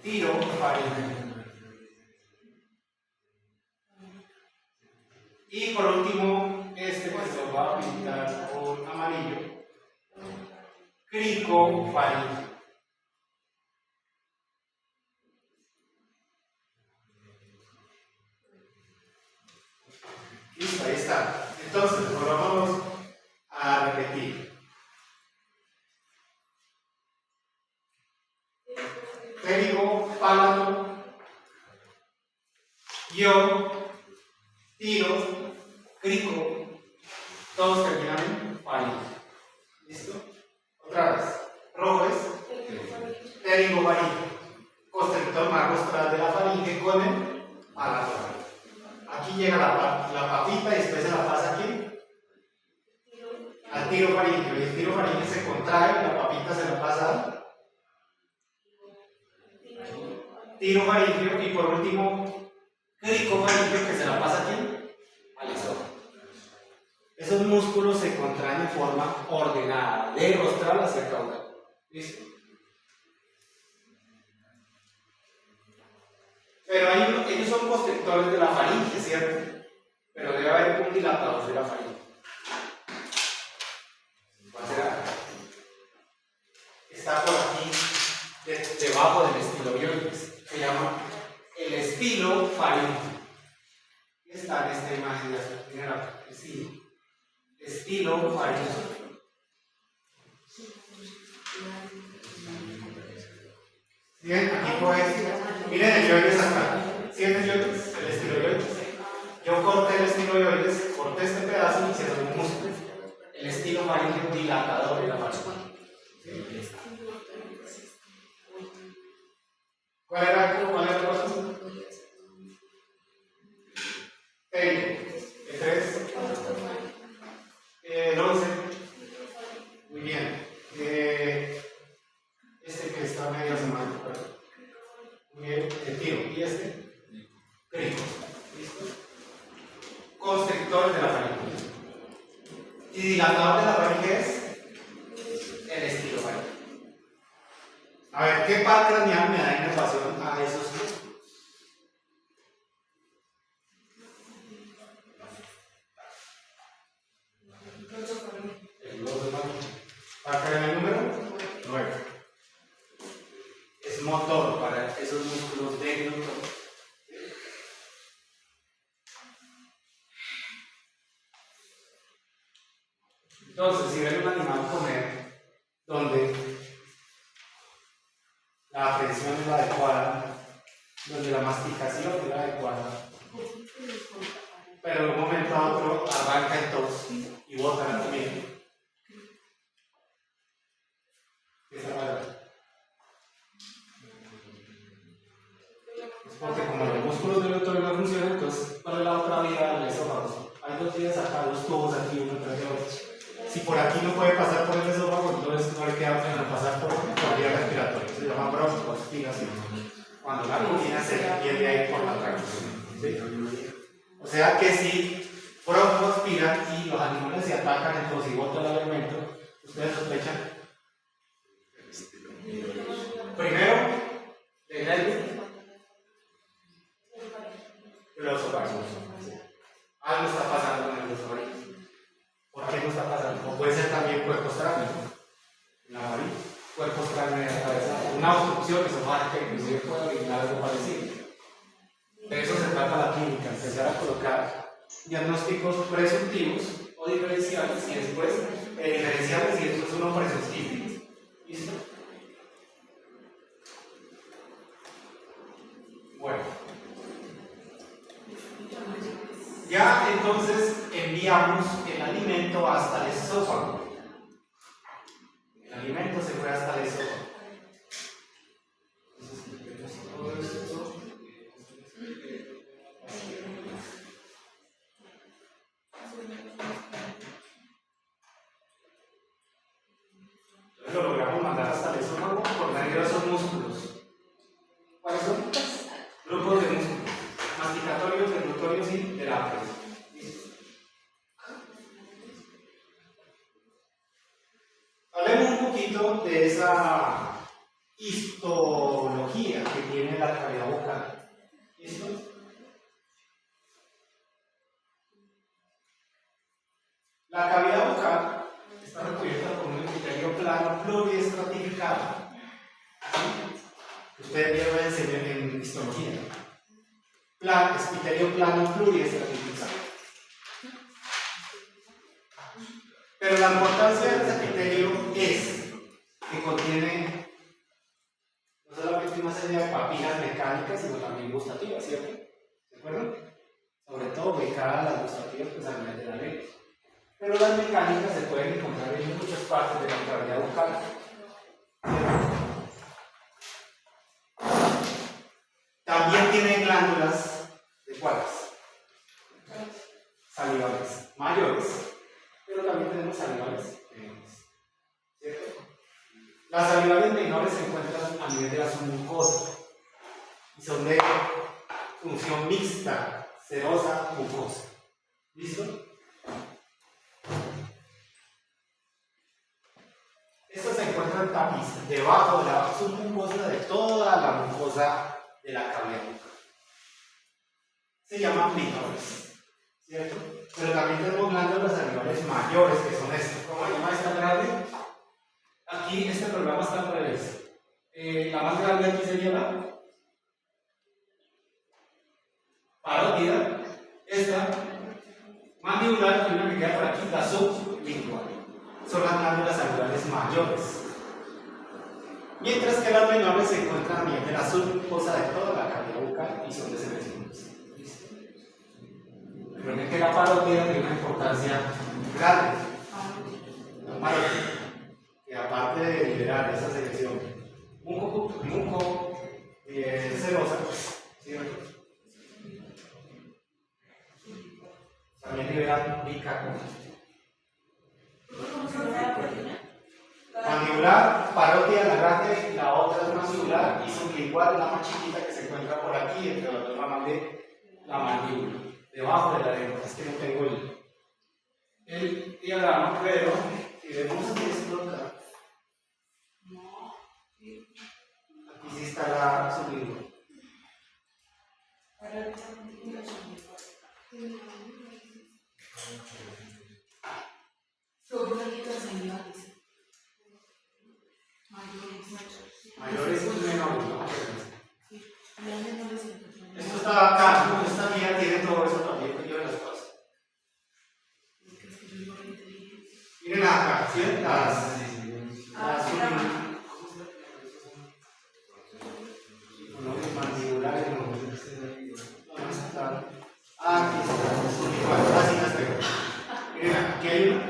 Tirofaringio. Y por último, este pues lo voy a pintar con amarillo. Cricofaringio. Listo, ahí está. Entonces, volvamos Yo, tiro, crico, todos terminan en faringe. ¿Listo? Otra vez. Rojo es pterigofaringe. Constrictor más rostral de la faringe con el palato. Aquí llega la papita y después se la pasa aquí al tirofaringeo. Y el tirofaringeo se contrae y la papita se la pasa al tirofaringeo. Y por último, cricofaringeo, que se la pasa aquí al esófago. Esos músculos se contraen de forma ordenada, de rostral hacia caudal. ¿Listo? Pero ellos son constrictores de la faringe, ¿cierto? Pero debe haber un dilatador de la faringe. ¿Cuál será? Está por aquí, debajo del estiloioides. Se llama el estilo faringe. Está en esta imagen de la primera. Estilo faringe. Bien, aquí puedes. Miren el yoides acá. ¿Sí el yoides? El estiloioides. Yo corté el estiloioides, corté este pedazo y se lo un músculo. El estilo faringeo dilatador de la faringe. ¿Cuál era el proceso? El 3. El 11. Muy bien. Este que está medio semana. Muy bien. El tiro. ¿Y este? Crico. ¿Listo? Constrictor de la faringe. Y dilatador de la faringe es el estilo faringeo. A ver, ¿qué par craneal me da inervación a esos músculos? El 2 de mayo. ¿Par craneal número? 9. Es motor para esos músculos de glúteo. Entonces, si ven un animal comer donde la atención es la adecuada, donde la masticación es la adecuada, pero de un momento a otro arranca el tos y bota la comida, ¿qué está pasando? Es porque como los músculos del glúteo no funcionan, entonces ¿cuál es la otra vía del esófago? Hay dos vías acá, dos tubos aquí, uno tras de otro. Si por aquí no puede pasar por el esófago, entonces no le queda pena pasar por vía respiratoria. Se llama broncoaspiración. Cuando la comida se pierde ahí por la tracción. ¿Sí? O sea que si broncoaspiran y los animales se atacan, entonces si botan el alimento, ustedes sospechan. Primero, de nervio. Los ovarios. Algo está pasando en los ovarios. ¿Por qué no está pasando? O puede ser también cuerpo extraño. La nariz, cuerpo extraño en la cabeza. Una obstrucción esofágica que inclusive puede originar algo parecido. De eso se trata la clínica, empezar a colocar diagnósticos presuntivos o diferenciales y después diferenciales y después uno presuntivo. ¿Listo? Bueno. Ya entonces enviamos el alimento hasta el esófago. El alimento se fue hasta el esófago. Entonces lo logramos mandar hasta el esófago por medio de esos músculos. ¿Cuáles son? Grupos de músculos. Masticatorios, deglutorios y terápicos. Hablemos un poquito de esa histología que tiene la cavidad vocal. ¿Listo? La cavidad vocal está recubierta por un epitelio plano pluriestratificado. ¿Sí? Ustedes vieron enseñar en histología. Epitelio plano pluriestratificado. Pero la importancia de este epitelio es que contiene no solamente una serie de papilas mecánicas, sino también gustativas, ¿cierto? ¿De acuerdo? Pero las mecánicas se pueden encontrar en muchas partes de la cavidad bucal. También tiene glándulas de cuáles? Salivales mayores, pero también tenemos salivales menores, ¿cierto? Las salivales menores se encuentran a nivel de la submucosa y son de función mixta, serosa, mucosa. ¿Listo? Estas se encuentran tapiz debajo de la submucosa de toda la mucosa de la cavidad bucal. Se llaman menores, ¿cierto? Pero también tenemos glándulas salivales mayores, que son estas. ¿Cómo se llama esta grande? Aquí este programa está al revés. La más grande aquí sería la parótida. Esta mandibular, y una que queda por aquí, la sublingual. Son las glándulas salivales mayores. Mientras que las menores se encuentran a nivel de la submucosa de toda la cavidad bucal y son de secreciones. Recuerden que la parótida tiene una importancia grande. La parótida, que aparte de liberar esa secreción muco serosa, ¿cierto? También libera bicarbonato. Mandibular, parótida la grande, la otra es mandibular y sublingual, la más chiquita que se encuentra por aquí entre las dos ramas de la mandíbula, debajo de la lengua. Es que no tengo el diagrama, pero si vemos esto acá, aquí sí está la sublingual. Mayores y menores, ¿no? Esto está acá, ¿no? Esta guía tiene todo eso también que lleva las cosas. Miren acá, ¿sí? Las mandibulares, aquí está, así las tengo. Miren, aquí hay una.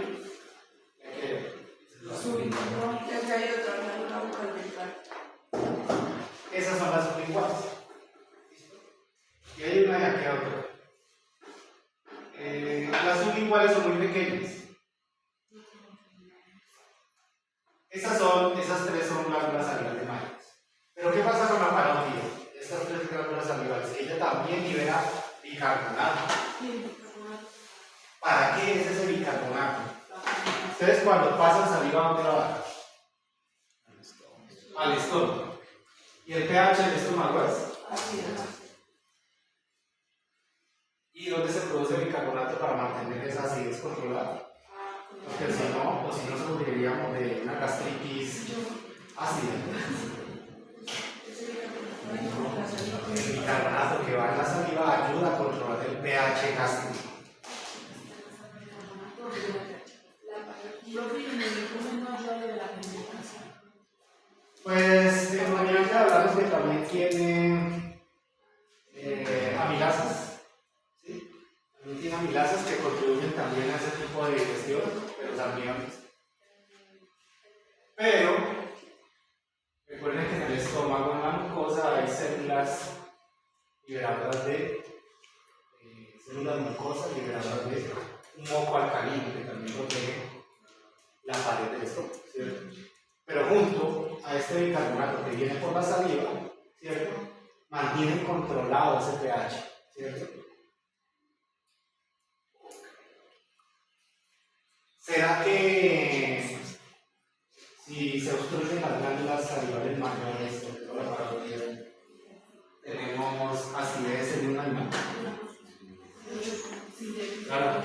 Esas son las sublinguales. Y hay una y aquí otra. Las sublinguales son muy pequeñas. Esas tres son glándulas salivales mayores. Pero ¿qué pasa con la parótida? Estas tres glándulas salivales, ella también libera bicarbonato. ¿Para qué es ese bicarbonato? Ustedes cuando pasan saliva, ¿a dónde la van? Al estómago. ¿Y el pH del estómago es? ¿Y dónde se produce el bicarbonato para mantener esa acidez controlada? Porque si no sufriríamos de una gastritis ácida. El bicarbonato que va en la saliva ayuda a controlar el pH gástrico. Pues en mañana hablamos que también tiene amilasas, ¿sí? También tiene amilasas que contribuyen también a ese tipo de digestión de los almidones. Pero recuerden que en el estómago, en la mucosa, hay células liberadoras de células mucosas liberadoras de un moco alcalino que también protege la pared del estómago, ¿cierto? Pero junto a este bicarbonato que viene por la saliva, ¿cierto? Mantienen controlado ese pH, ¿cierto? ¿Será que si se obstruyen las glándulas salivales mayores, sobre todo la parótida, tenemos acidez en un animal? Claro,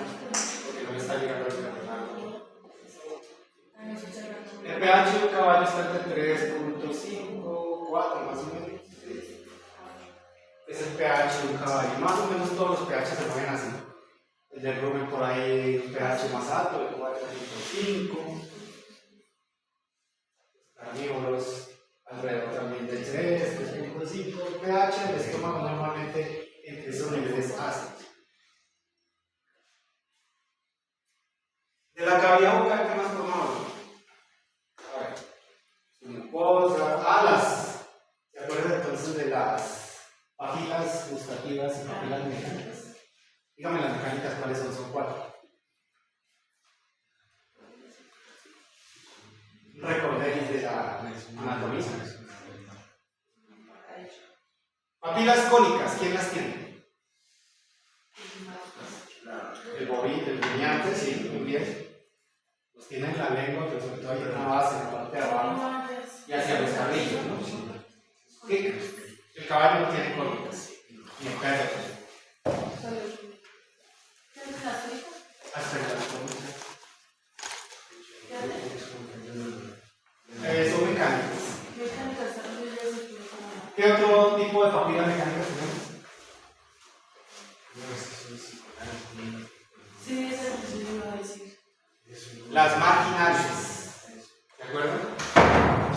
porque no le está llegando el bicarbonato. El pH de un caballo está entre 3.5, 4 más o menos. ¿Sí? Es el pH de un caballo. Más o menos todos los pH se mueven así. El del rumen por ahí, un pH más alto, el 4.5. Carnívoros alrededor también de 3, 3.5. El pH del estómago normalmente entre esos niveles ácidos. De la cavidad bucal, ¿qué más formamos? A ver, su mucosa, alas. ¿Se acuerdan entonces de las papilas gustativas y papilas mecánicas? Dígame las mecánicas, ¿cuáles son? Son 4. Recordéis de la anatomía. Papilas cónicas, ¿quién las tiene? El bovino, el lineante, sí, muy bien. Los tiene en la lengua, pero sobre todo hay una base en la parte de abajo y hacia los carrillos, ¿no? ¿Qué? El caballo no tiene cónicas, ni el perro. Hasta las cónicas. Son mecánicas. ¿Qué otro tipo de papilas mecánicas tenemos? Sí, eso es lo que yo iba a decir. Las marginales. ¿De acuerdo?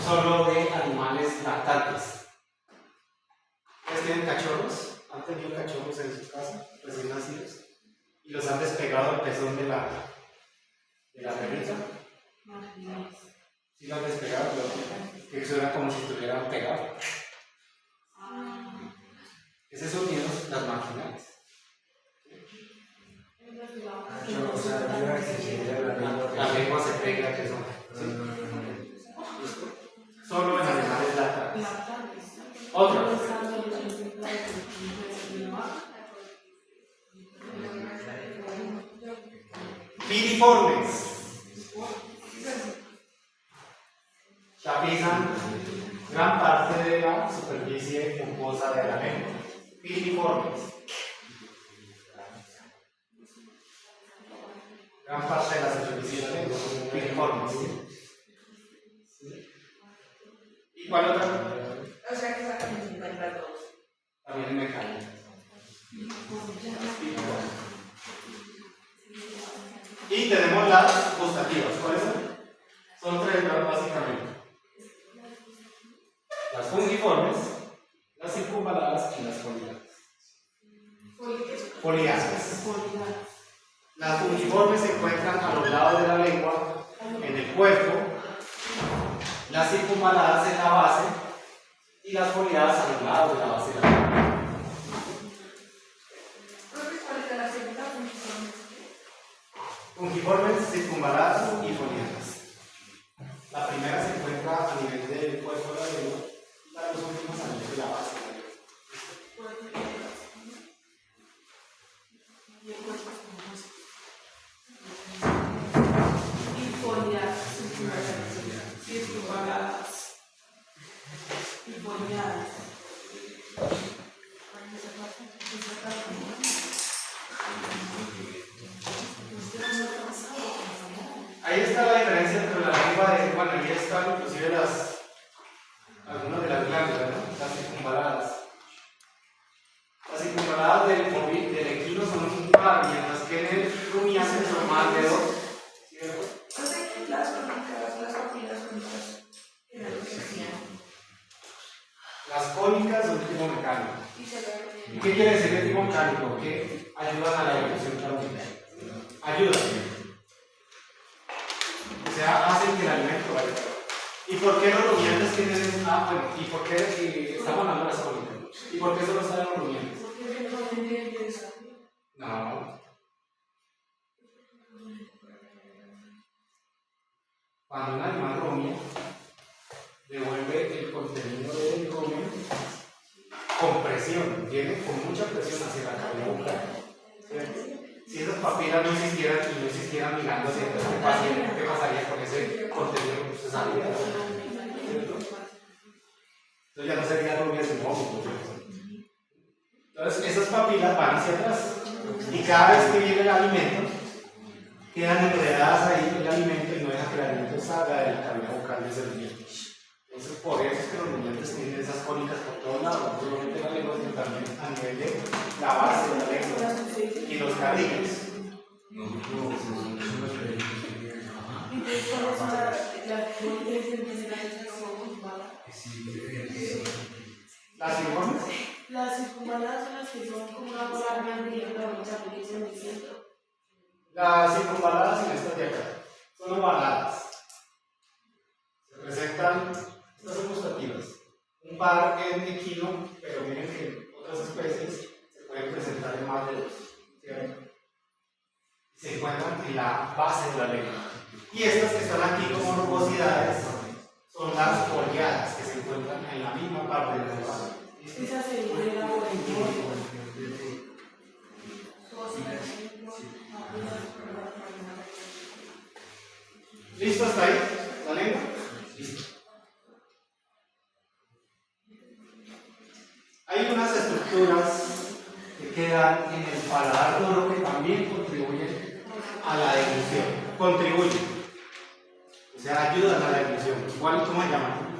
Solo de animales lactantes. ¿Ustedes tienen cachorros? ¿Han tenido cachorros en su casa, recién nacidos? ¿Y los han despegado del pezón de la perrita? ¿Sí lo han despegado? Que suena como si estuvieran pegados. Ese sonido, las marginales. La lengua se pega, que son. ¿Sí? Solo en animales lactantes. Otro. Piriformes. Tapizan gran parte de la superficie mucosa de la lengua. Piriformes. Gran parte de la superficie de la lengua son piriformes. ¿Y cuál otra? O sea que también se encuentra todos. También en mecánica. Y tenemos las gustativas. ¿Cuáles son? Son 3 básicamente. Las fungiformes, las circunvaladas y las foliáceas. Las fungiformes se encuentran a los lados de la lengua, en el cuerpo, las circunvaladas en la base y las foliadas a los lados de la base de la lengua. Fungiformes, circunvaladas y foliadas. La primera se encuentra a nivel del cuerpo de la lengua, las dos últimas a nivel de la base de la lengua. Ahí está la diferencia entre la lengua de, bueno, ahí están inclusive algunas de las glándulas, ¿no? Las circunvaladas. Las circunvaladas del equino son un par, mientras que en el rumiante son más de 2. ¿Cierto? Las papilas cónicas. Las cónicas son de tipo mecánico. ¿Y qué quiere decir de tipo mecánico? Que ayudan a la evolución carótica. Ayudan. O sea, hacen que el alimento vaya. ¿Y por qué los rumiantes tienen.? Bueno, ¿y por qué estamos hablando de las cónicas? ¿Y por qué solo salen los rumiantes? No. Cuando un animal rumia, devuelve el contenido del rumen con presión, viene con mucha presión hacia la cavidad bucal. Si esas papilas no existieran y no existieran mirándose, ¿qué pasaría con ese contenido que usted sabía? Entonces ya no sería rubia sino vómito. Entonces esas papilas van hacia atrás y cada vez que viene el alimento quedan enredadas ahí en el alimento y no deja que el alimento salga de la cavidad bucal desde el rumiante. Entonces por eso es que los rumiantes tienen esas cónicas por todos lados, no solamente en la lengua sino también a nivel de la base de la lengua y los carrillos. ¿Las circunvaladas? Las circunvaladas son las que son como una bola grande y otra bolita pequeña en el centro. Las circunvaladas en estas de acá. Y estas que están aquí como rugosidades son las foliadas que se encuentran en la misma parte del esófago. Esa sería la laboratorio. ¿Listo hasta ahí? ¿La lengua? Listo. Hay unas estructuras que quedan en el paladar duro que también contribuyen a la deglución. Contribuyen. O sea, ayudan a la deglución. ¿Cuál? ¿Cómo se llaman?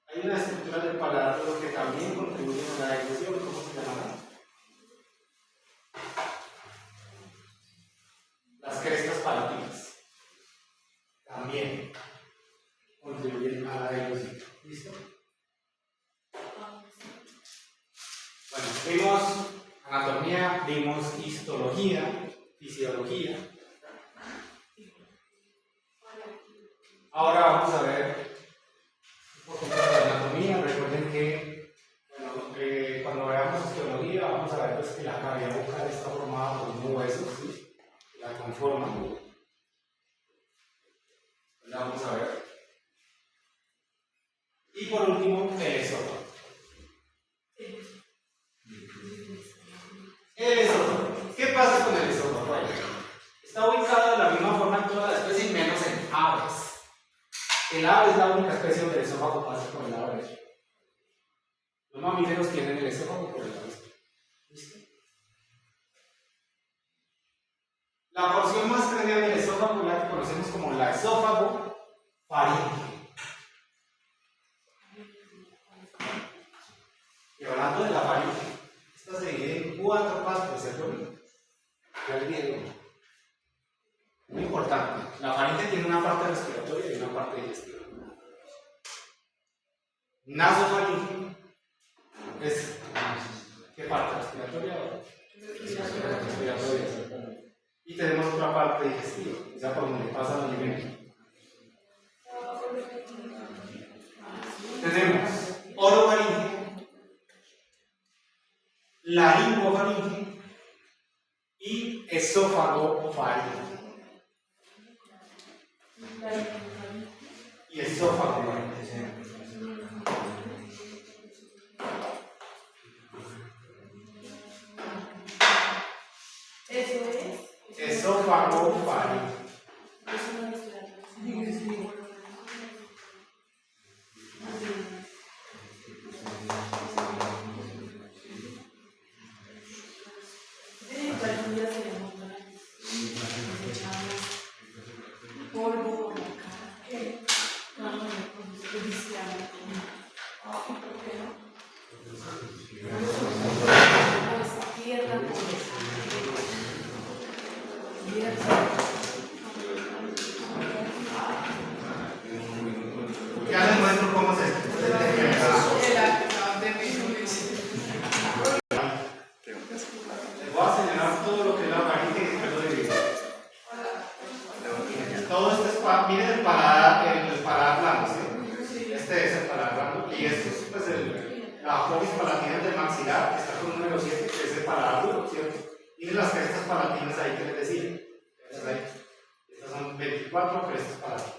Hay una estructura del paladar duro que también contribuye a la deglución. ¿Cómo se llaman? Las crestas palatina también contribuyen a la deglución. ¿Listo? Bueno, vimos anatomía, vimos histología, fisiología. Ahora vamos a ver un poquito de anatomía. Recuerden que cuando veamos histología vamos a ver pues, que la cavidad bucal está formada por unos huesos, ¿sí? La conforman. La vamos a ver. Y por último, el esófago. El esófago. ¿Qué pasa con el esófago? Está ubicado de la misma forma en todas las especies, menos en aves. El ave es la única especie donde el esófago pasa por el lado derecho. Los mamíferos tienen el esófago por el lado izquierdo. ¿Listo? La porción más craniana del esófago la que conocemos como la esófago faríngeo. Y hablando de la faringe, esta se divide en 4 partes, ¿cierto? Ya les dije. Muy importante. La faringe tiene una parte respiratoria y una parte digestiva. Nasofaringe es ¿qué parte? ¿Respiratoria o? Respiratoria. Y tenemos otra parte digestiva, o sea, por donde pasan los alimentos. Tenemos orofaringe, laringofaringe y esófago faringe. Y esófago faringe. Eso es. Esófago faringe. Eso no es la. Polvo, Ya les muestro cómo se les voy a señalar todo lo que es la faringe y después lo divido. Todo esto es miren el paladar blando, ¿sí? Este es el paladar blando y esto es pues la polis palatina del maxilar, que está con el número 7, que es el paladar duro, ¿cierto? Miren las crestas palatinas ahí que les decía. Estas son 24 crestas palatinas.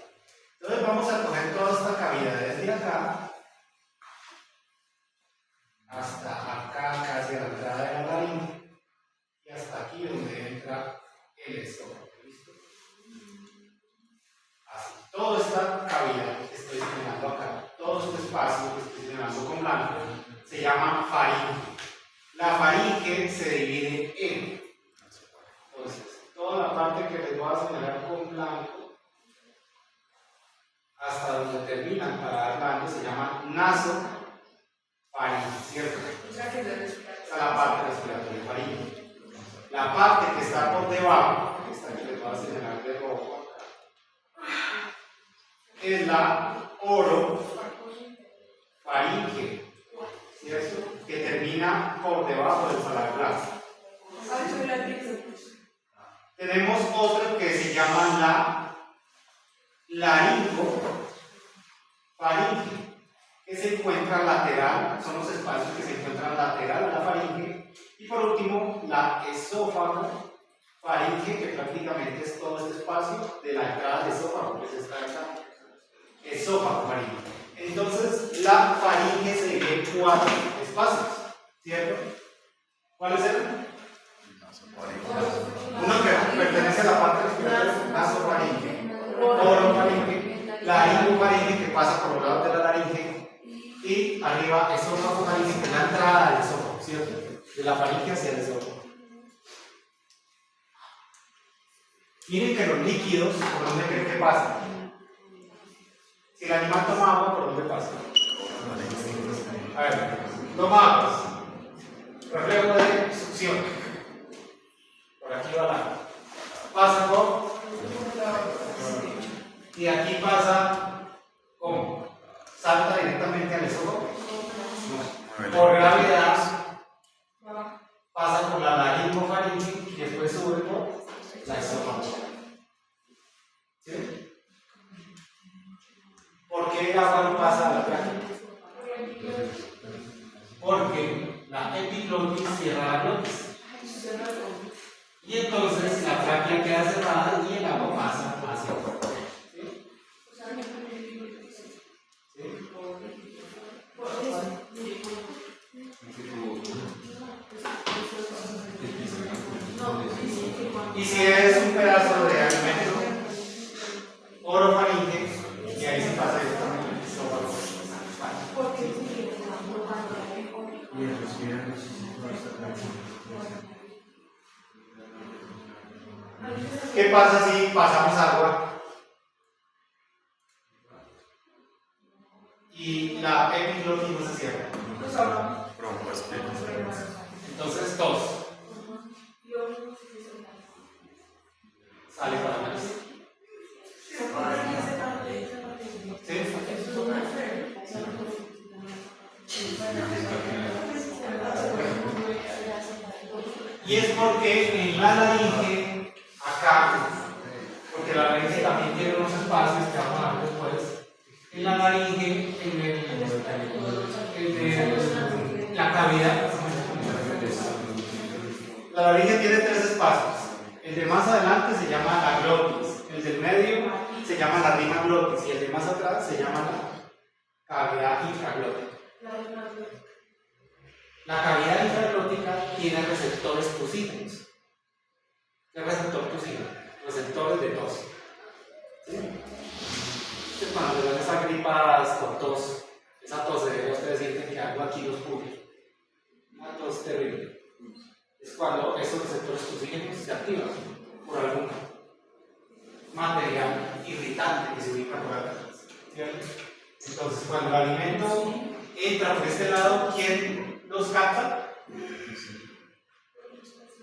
Entonces vamos a coger toda esta cavidad desde acá hasta acá, casi a la entrada de la laringe, y hasta aquí donde entra el estómago. ¿Listo? Así. Toda esta cavidad que estoy señalando acá, todo este espacio que estoy señalando con blanco, se llama faringe. La faringe se divide en, entonces, toda la parte que les voy a señalar con blanco, hasta donde terminan para dar blando, se llama nasofaringe, ¿cierto? Esa es la parte respiratoria faringe. La parte que está por debajo, esta que les voy a señalar de rojo, es la orofaringe, ¿cierto? Que termina por debajo del paladar blando. Tenemos otro que se llama la laringofaringe, que que se encuentra lateral, son los espacios que se encuentran lateral a la faringe. Y por último, la esófago faringe, que prácticamente es todo este espacio de la entrada del esófago, que es esta entrada. Esófago faringe. Entonces, la faringe se divide en 4 espacios, ¿cierto? ¿Cuáles eran? Uno que pertenece a la parte respiratoria, nasofaringe, orofaringe, laringofaringe, que pasa por los lados de la laringe, y arriba esófago faringe, que es la entrada del esófago, ¿cierto? De la faringe hacia el esófago. Miren que los líquidos, ¿por dónde creen que pasan? Si el animal toma agua, ¿por dónde pasa? A ver, toma agua. Reflejo de succión. Por aquí va la agua. Pasa por. Y aquí pasa. ¿Cómo? Salta directamente al esófago. Por gravedad. Pasa por la laringofaringe y después sube por la esófago. ¿Sí? ¿Por qué el agua no pasa a la tráquea? Porque la epiglotis cierra la glotis. Y entonces la tráquea queda cerrada y el agua pasa hacia afuera. ¿Sí? Y si es un pedazo de alimento, orofaringe, y ahí se pasa directamente al esófago. ¿Qué pasa si pasamos agua y la epiglotis no se cierra? Entonces tos. Sale para la nariz. Y es porque en la laringe, acá, porque la laringe también tiene unos espacios que vamos a ver después, en la laringe, la cavidad, la laringe tiene 3 espacios. El de más adelante se llama la glotis, el del medio se llama la rima glotis y el de más atrás se llama la cavidad infraglótica. La cavidad infraglótica tiene receptores tusígenos. ¿Qué es receptor tusígeno? Receptores de tos. ¿Sí? Entonces, cuando le dan esas gripas con tos, esa tosedera, ustedes sienten que algo aquí los cubre. Una tos terrible. Es cuando esos receptores tusígenos se activan por algún material irritante que se ubica por acá. ¿Cierto? Entonces, cuando el alimento entra por este lado, ¿quién los capta?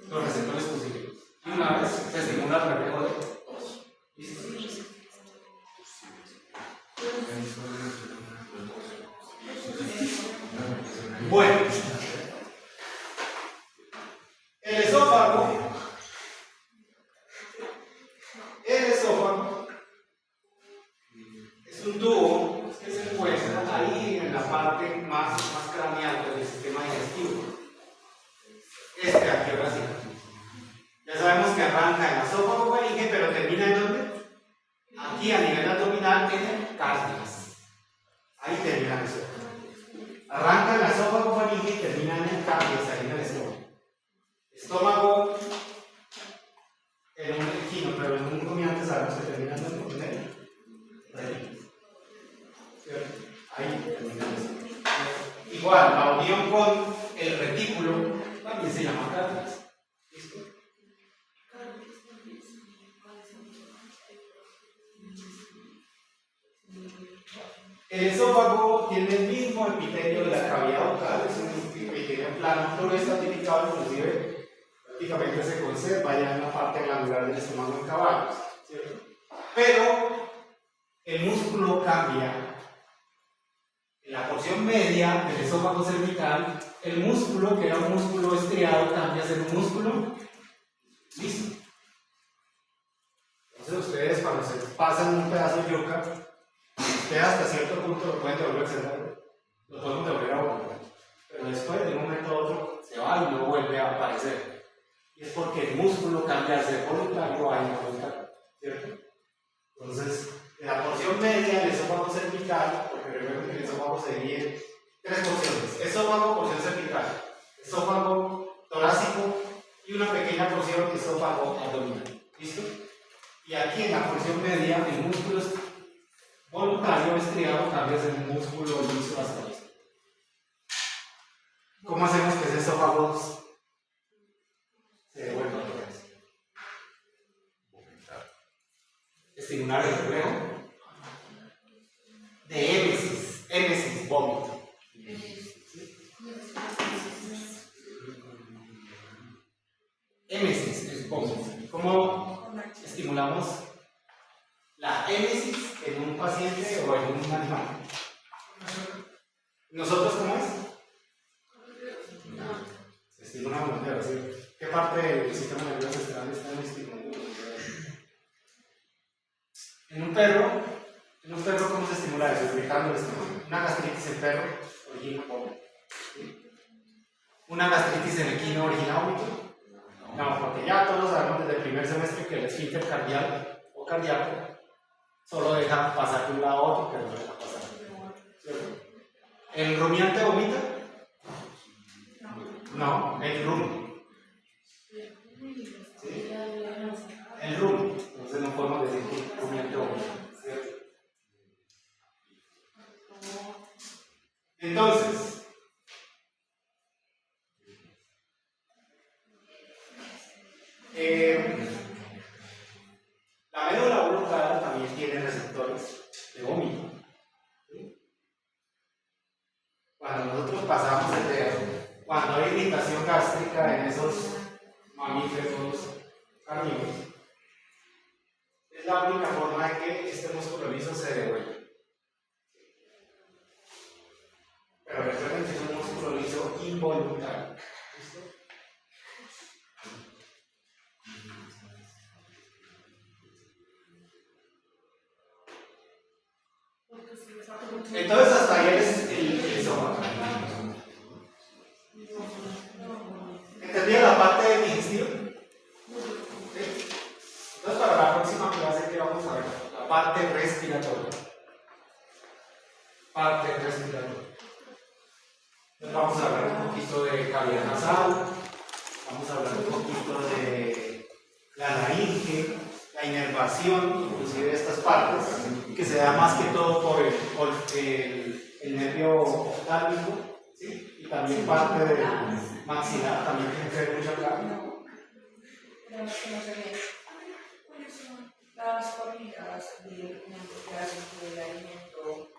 Los receptores tusígenos. Y una vez se estimula el reflejo de tos. ¿Listo? Bueno, el esófago es un tubo que se encuentra ahí en la parte más craneal del sistema digestivo. Este aquí ahora sí. Ya sabemos que arranca en el esófago faringe, pero termina en ¿dónde? Aquí a nivel abdominal en el cardias. Ahí termina el esófago. Arranca en el esófago faringe y termina en el cardias, ahí en el estómago. Estómago en un equino, pero en un rumiante sabemos que termina en el ahí termina el estómago. Igual, la unión con el retículo también se llama cardias. ¿Listo? El esófago tiene el mismo epitelio de la cavidad bucal, es un epitelio plano, todo está tipificado, inclusive prácticamente se conserva ya en la parte glandular del estómago en caballos, ¿cierto? Pero el músculo cambia. En la porción media del esófago cervical, el músculo, que era un músculo estriado, cambia a ser un músculo liso. Entonces ustedes cuando se pasan un pedazo de yuca, ustedes hasta cierto punto lo pueden devolver cerrado. lo podemos volver a volver. Pero después, de un momento a otro, se va y no vuelve a aparecer. Y es porque el músculo cambiarse de voluntario a involuntario, ¿cierto? Entonces, en la porción media del esófago cervical, porque recuerden que el esófago se divide en 3 porciones: esófago, porción cervical, esófago torácico y una pequeña porción esófago abdominal. ¿Listo? Y aquí en la porción media, el músculo voluntario estriado cambia de un músculo liso hasta liso. ¿Cómo hacemos que ese esófago se devuelva otra vez? Estimular el reflejo de émesis, vómito. Émesis es vómito. ¿Cómo estimulamos la émesis en un paciente o en un animal? ¿Nosotros cómo es? Se estimula una montera, ¿sí? ¿Qué parte del sistema nervioso central está en estimulando? En un perro, ¿cómo se estimula eso? Explicando esto. Una gastritis en perro origina vómito. ¿Sí? ¿Una gastritis en equino origina vómito? No, porque ya todos sabemos desde el primer semestre que el esfínter cardial o cardíaco solo deja pasar de un lado a otro, pero no deja pasar. ¿Cierto? ¿El rumiante vomita? No, el rum. ¿Sí? El rum. Entonces no podemos decir que el rumiante vomita. ¿Cierto? Entonces, la médula oblongada también tiene receptores de vómito. ¿Sí? Cuando nosotros pasamos el dedo, cuando hay irritación gástrica en esos mamíferos carnívoros, es la única forma de que este músculo liso se devuelva. Pero recuerden que es un músculo liso involuntario. ¿Listo? Entonces hasta ahí es el esófago. ¿Entendieron la parte de digestión? ¿Sí? Entonces para la próxima clase, ¿qué vamos a ver? La parte respiratoria. Parte respiratoria. Entonces vamos a hablar un poquito de cavidad nasal, vamos a hablar un poquito de la laringe, la inervación, inclusive de estas partes, que se da más que todo por el nervio oftálmico, ¿sí? Y también parte del maxilar, también tiene que ver mucho acá. ¿Cuáles son las hormigas del alimento que hacen que el alimento